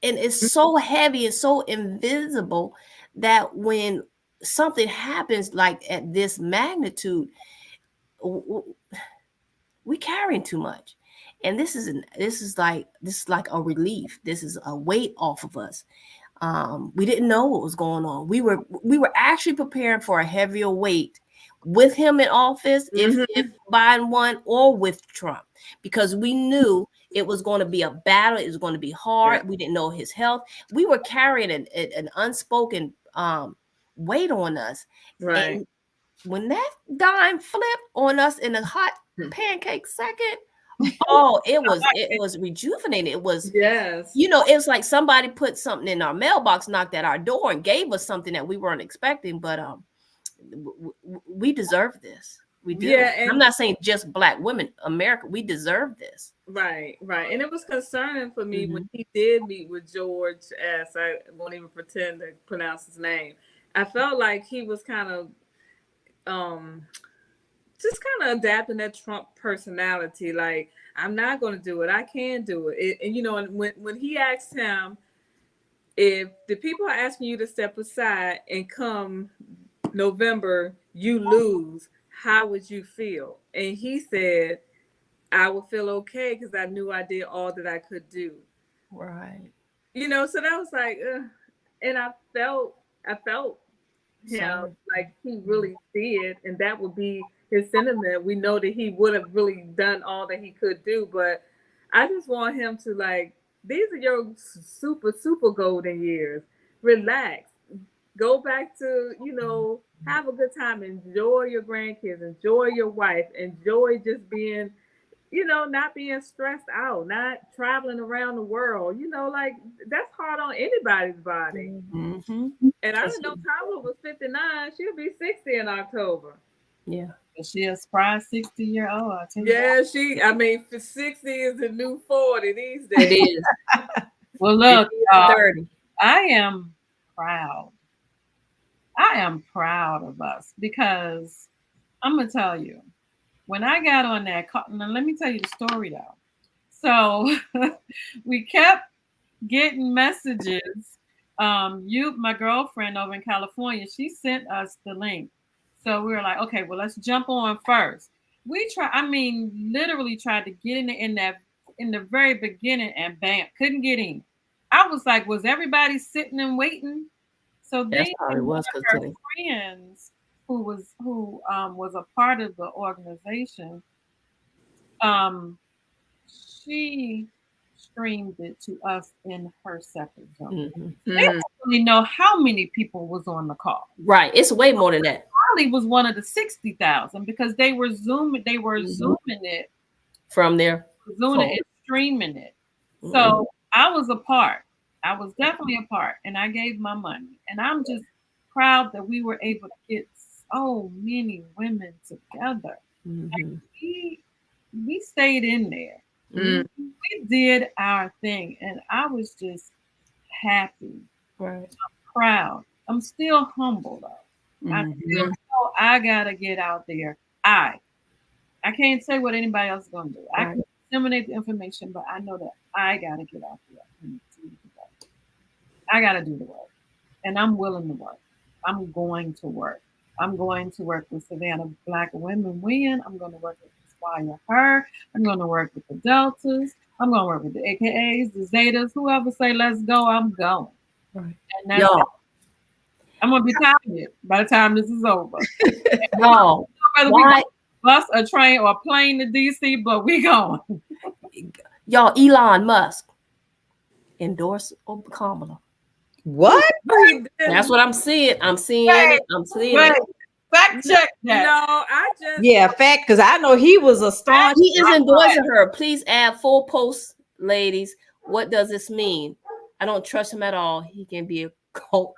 and it's so heavy and so invisible that when something happens like at this magnitude, we carrying too much. And this is like a relief. This is a weight off of us. We didn't know what was going on. We were actually preparing for a heavier weight with him in office, mm-hmm. if Biden won, or with Trump, because we knew it was going to be a battle. It was going to be hard. Yeah. We didn't know his health. We were carrying an unspoken weight on us. Right. And when that dime flipped on us in a hot pancake second, it was rejuvenating. It was, yes. It was like somebody put something in our mailbox, knocked at our door, and gave us something that we weren't expecting. But we deserve this. We do. Yeah, I'm not saying just Black women, America. We deserve this. Right. And it was concerning for me, mm-hmm. when he did meet with George S. I won't even pretend to pronounce his name. I felt like he was kind of just kind of adapting that Trump personality. Like, I'm not going to do it. I can do it. And when he asked him, if the people are asking you to step aside and come November, you lose, how would you feel? And he said, I would feel okay because I knew I did all that I could do. Right. So that was like, and I felt him, like he really did, and that would be his sentiment. We know that he would have really done all that he could do, but I just want him to, like, these are your super golden years. Relax. Go back to, have a good time. Enjoy your grandkids. Enjoy your wife. Enjoy just being, not being stressed out, not traveling around the world. Like, that's hard on anybody's body. Mm-hmm. And I didn't know Tyler was 59. She'll be 60 in October. Yeah. She a spry 60-year-old. Yeah, 60 is the new 40 these days. It is. Well, look, 30. I am proud. Of us, because I'm going to tell you, when I got on that call, now let me tell you the story though. So we kept getting messages. My girlfriend over in California, she sent us the link. So we were like, okay, well, let's jump on first. We literally tried to get in the very beginning, and bam, couldn't get in. I was like, was everybody sitting and waiting? So then one of her friends who was a part of the organization, she streamed it to us in her separate zone. Mm-hmm. They didn't really know how many people was on the call. Right, it's way more than that. Probably was one of the 60,000 because they were zooming it from there, zooming it, streaming it. Mm-hmm. So I was a part. I was definitely a part, and I gave my money. And I'm just proud that we were able to get so many women together. Mm-hmm. Like we stayed in there. Mm-hmm. We did our thing, and I was just happy. Right. I'm proud. I'm still humble though. Mm-hmm. I still know I gotta get out there. I can't say what anybody else is gonna do. Right. I can disseminate the information, but I know that I got to get out there. I got to do the work, and I'm willing to work. I'm going to work. I'm going to work with Savannah Black Women Win. I'm going to work with Inspire Her. I'm going to work with the Deltas. I'm going to work with the AKAs, the Zetas, whoever say let's go, I'm going. Right. And that's Y'all, I'm gonna be tired by the time this is over. y'all, Whether why? we bus, a train, or a plane to DC, but we going. Y'all, Elon Musk endorse Kamala. What? That's what I'm seeing. I'm seeing it. I'm seeing it. Fact check that. No, I just Yeah, fact, because I know he was a staunch. He is endorsing her. Please add full posts, ladies. What does this mean? I don't trust him at all. He can be a cult.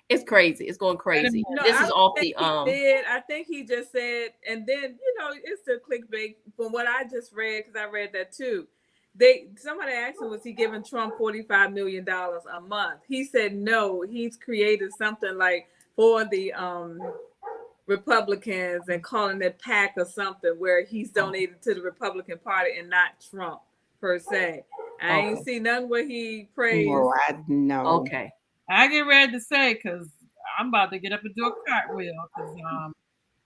It's crazy. It's going crazy. No, This is off the I think he just said, and then it's the clickbait from what I just read, because I read that too. Somebody asked him, was he giving Trump $45 million a month? He said no. He's created something like for the Republicans and calling it PAC or something, where he's donated to the Republican Party and not Trump per se. I ain't see none where he praised. No, I know. Okay. I get ready to say, because I'm about to get up and do a cartwheel. Because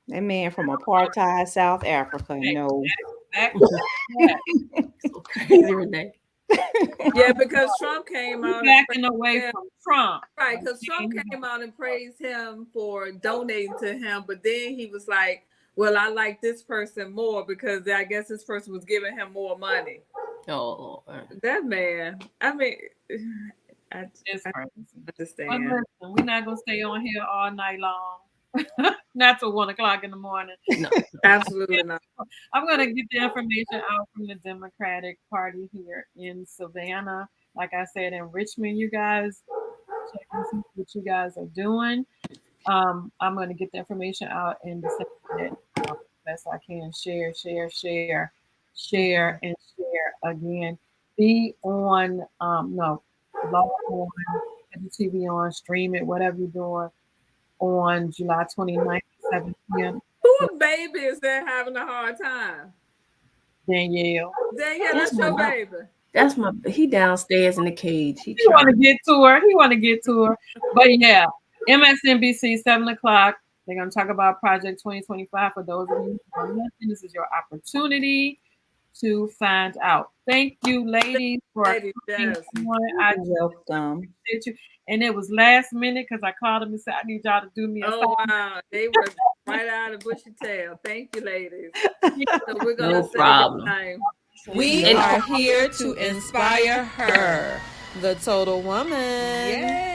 that man from apartheid South Africa. No. So crazy, Renee. Yeah, because Trump came out backing away from Trump. Right, because Trump came out and praised him for donating to him, but then he was like, well, I like this person more because I guess this person was giving him more money. Oh, that man. I mean, I understand. Listen, we're not gonna stay on here all night long. Not till 1 o'clock in the morning. No, absolutely not. I'm gonna get the information out from the Democratic Party here in Savannah. Like I said, in Richmond, you guys check and see what you guys are doing. I'm gonna get the information out and disseminate it best I can. Share, and share again. Be on log on, have the TV on, stream it, whatever you're doing, on July 29th, 7 p.m. Who baby is that having a hard time? Danielle. That's your baby. That's he downstairs in the cage. He want to get to her. But yeah, MSNBC, 7 o'clock. They're going to talk about Project 2025. For those of you who are listening, this is your opportunity to find out. Thank you, ladies, for coming on. I welcome. Appreciate you. And it was last minute because I called them and said, I need y'all to do me a favor. Wow. They were right out of bushy tail. Thank you, ladies. So we're going to no problem. We are here to inspire her, the total woman. Yay.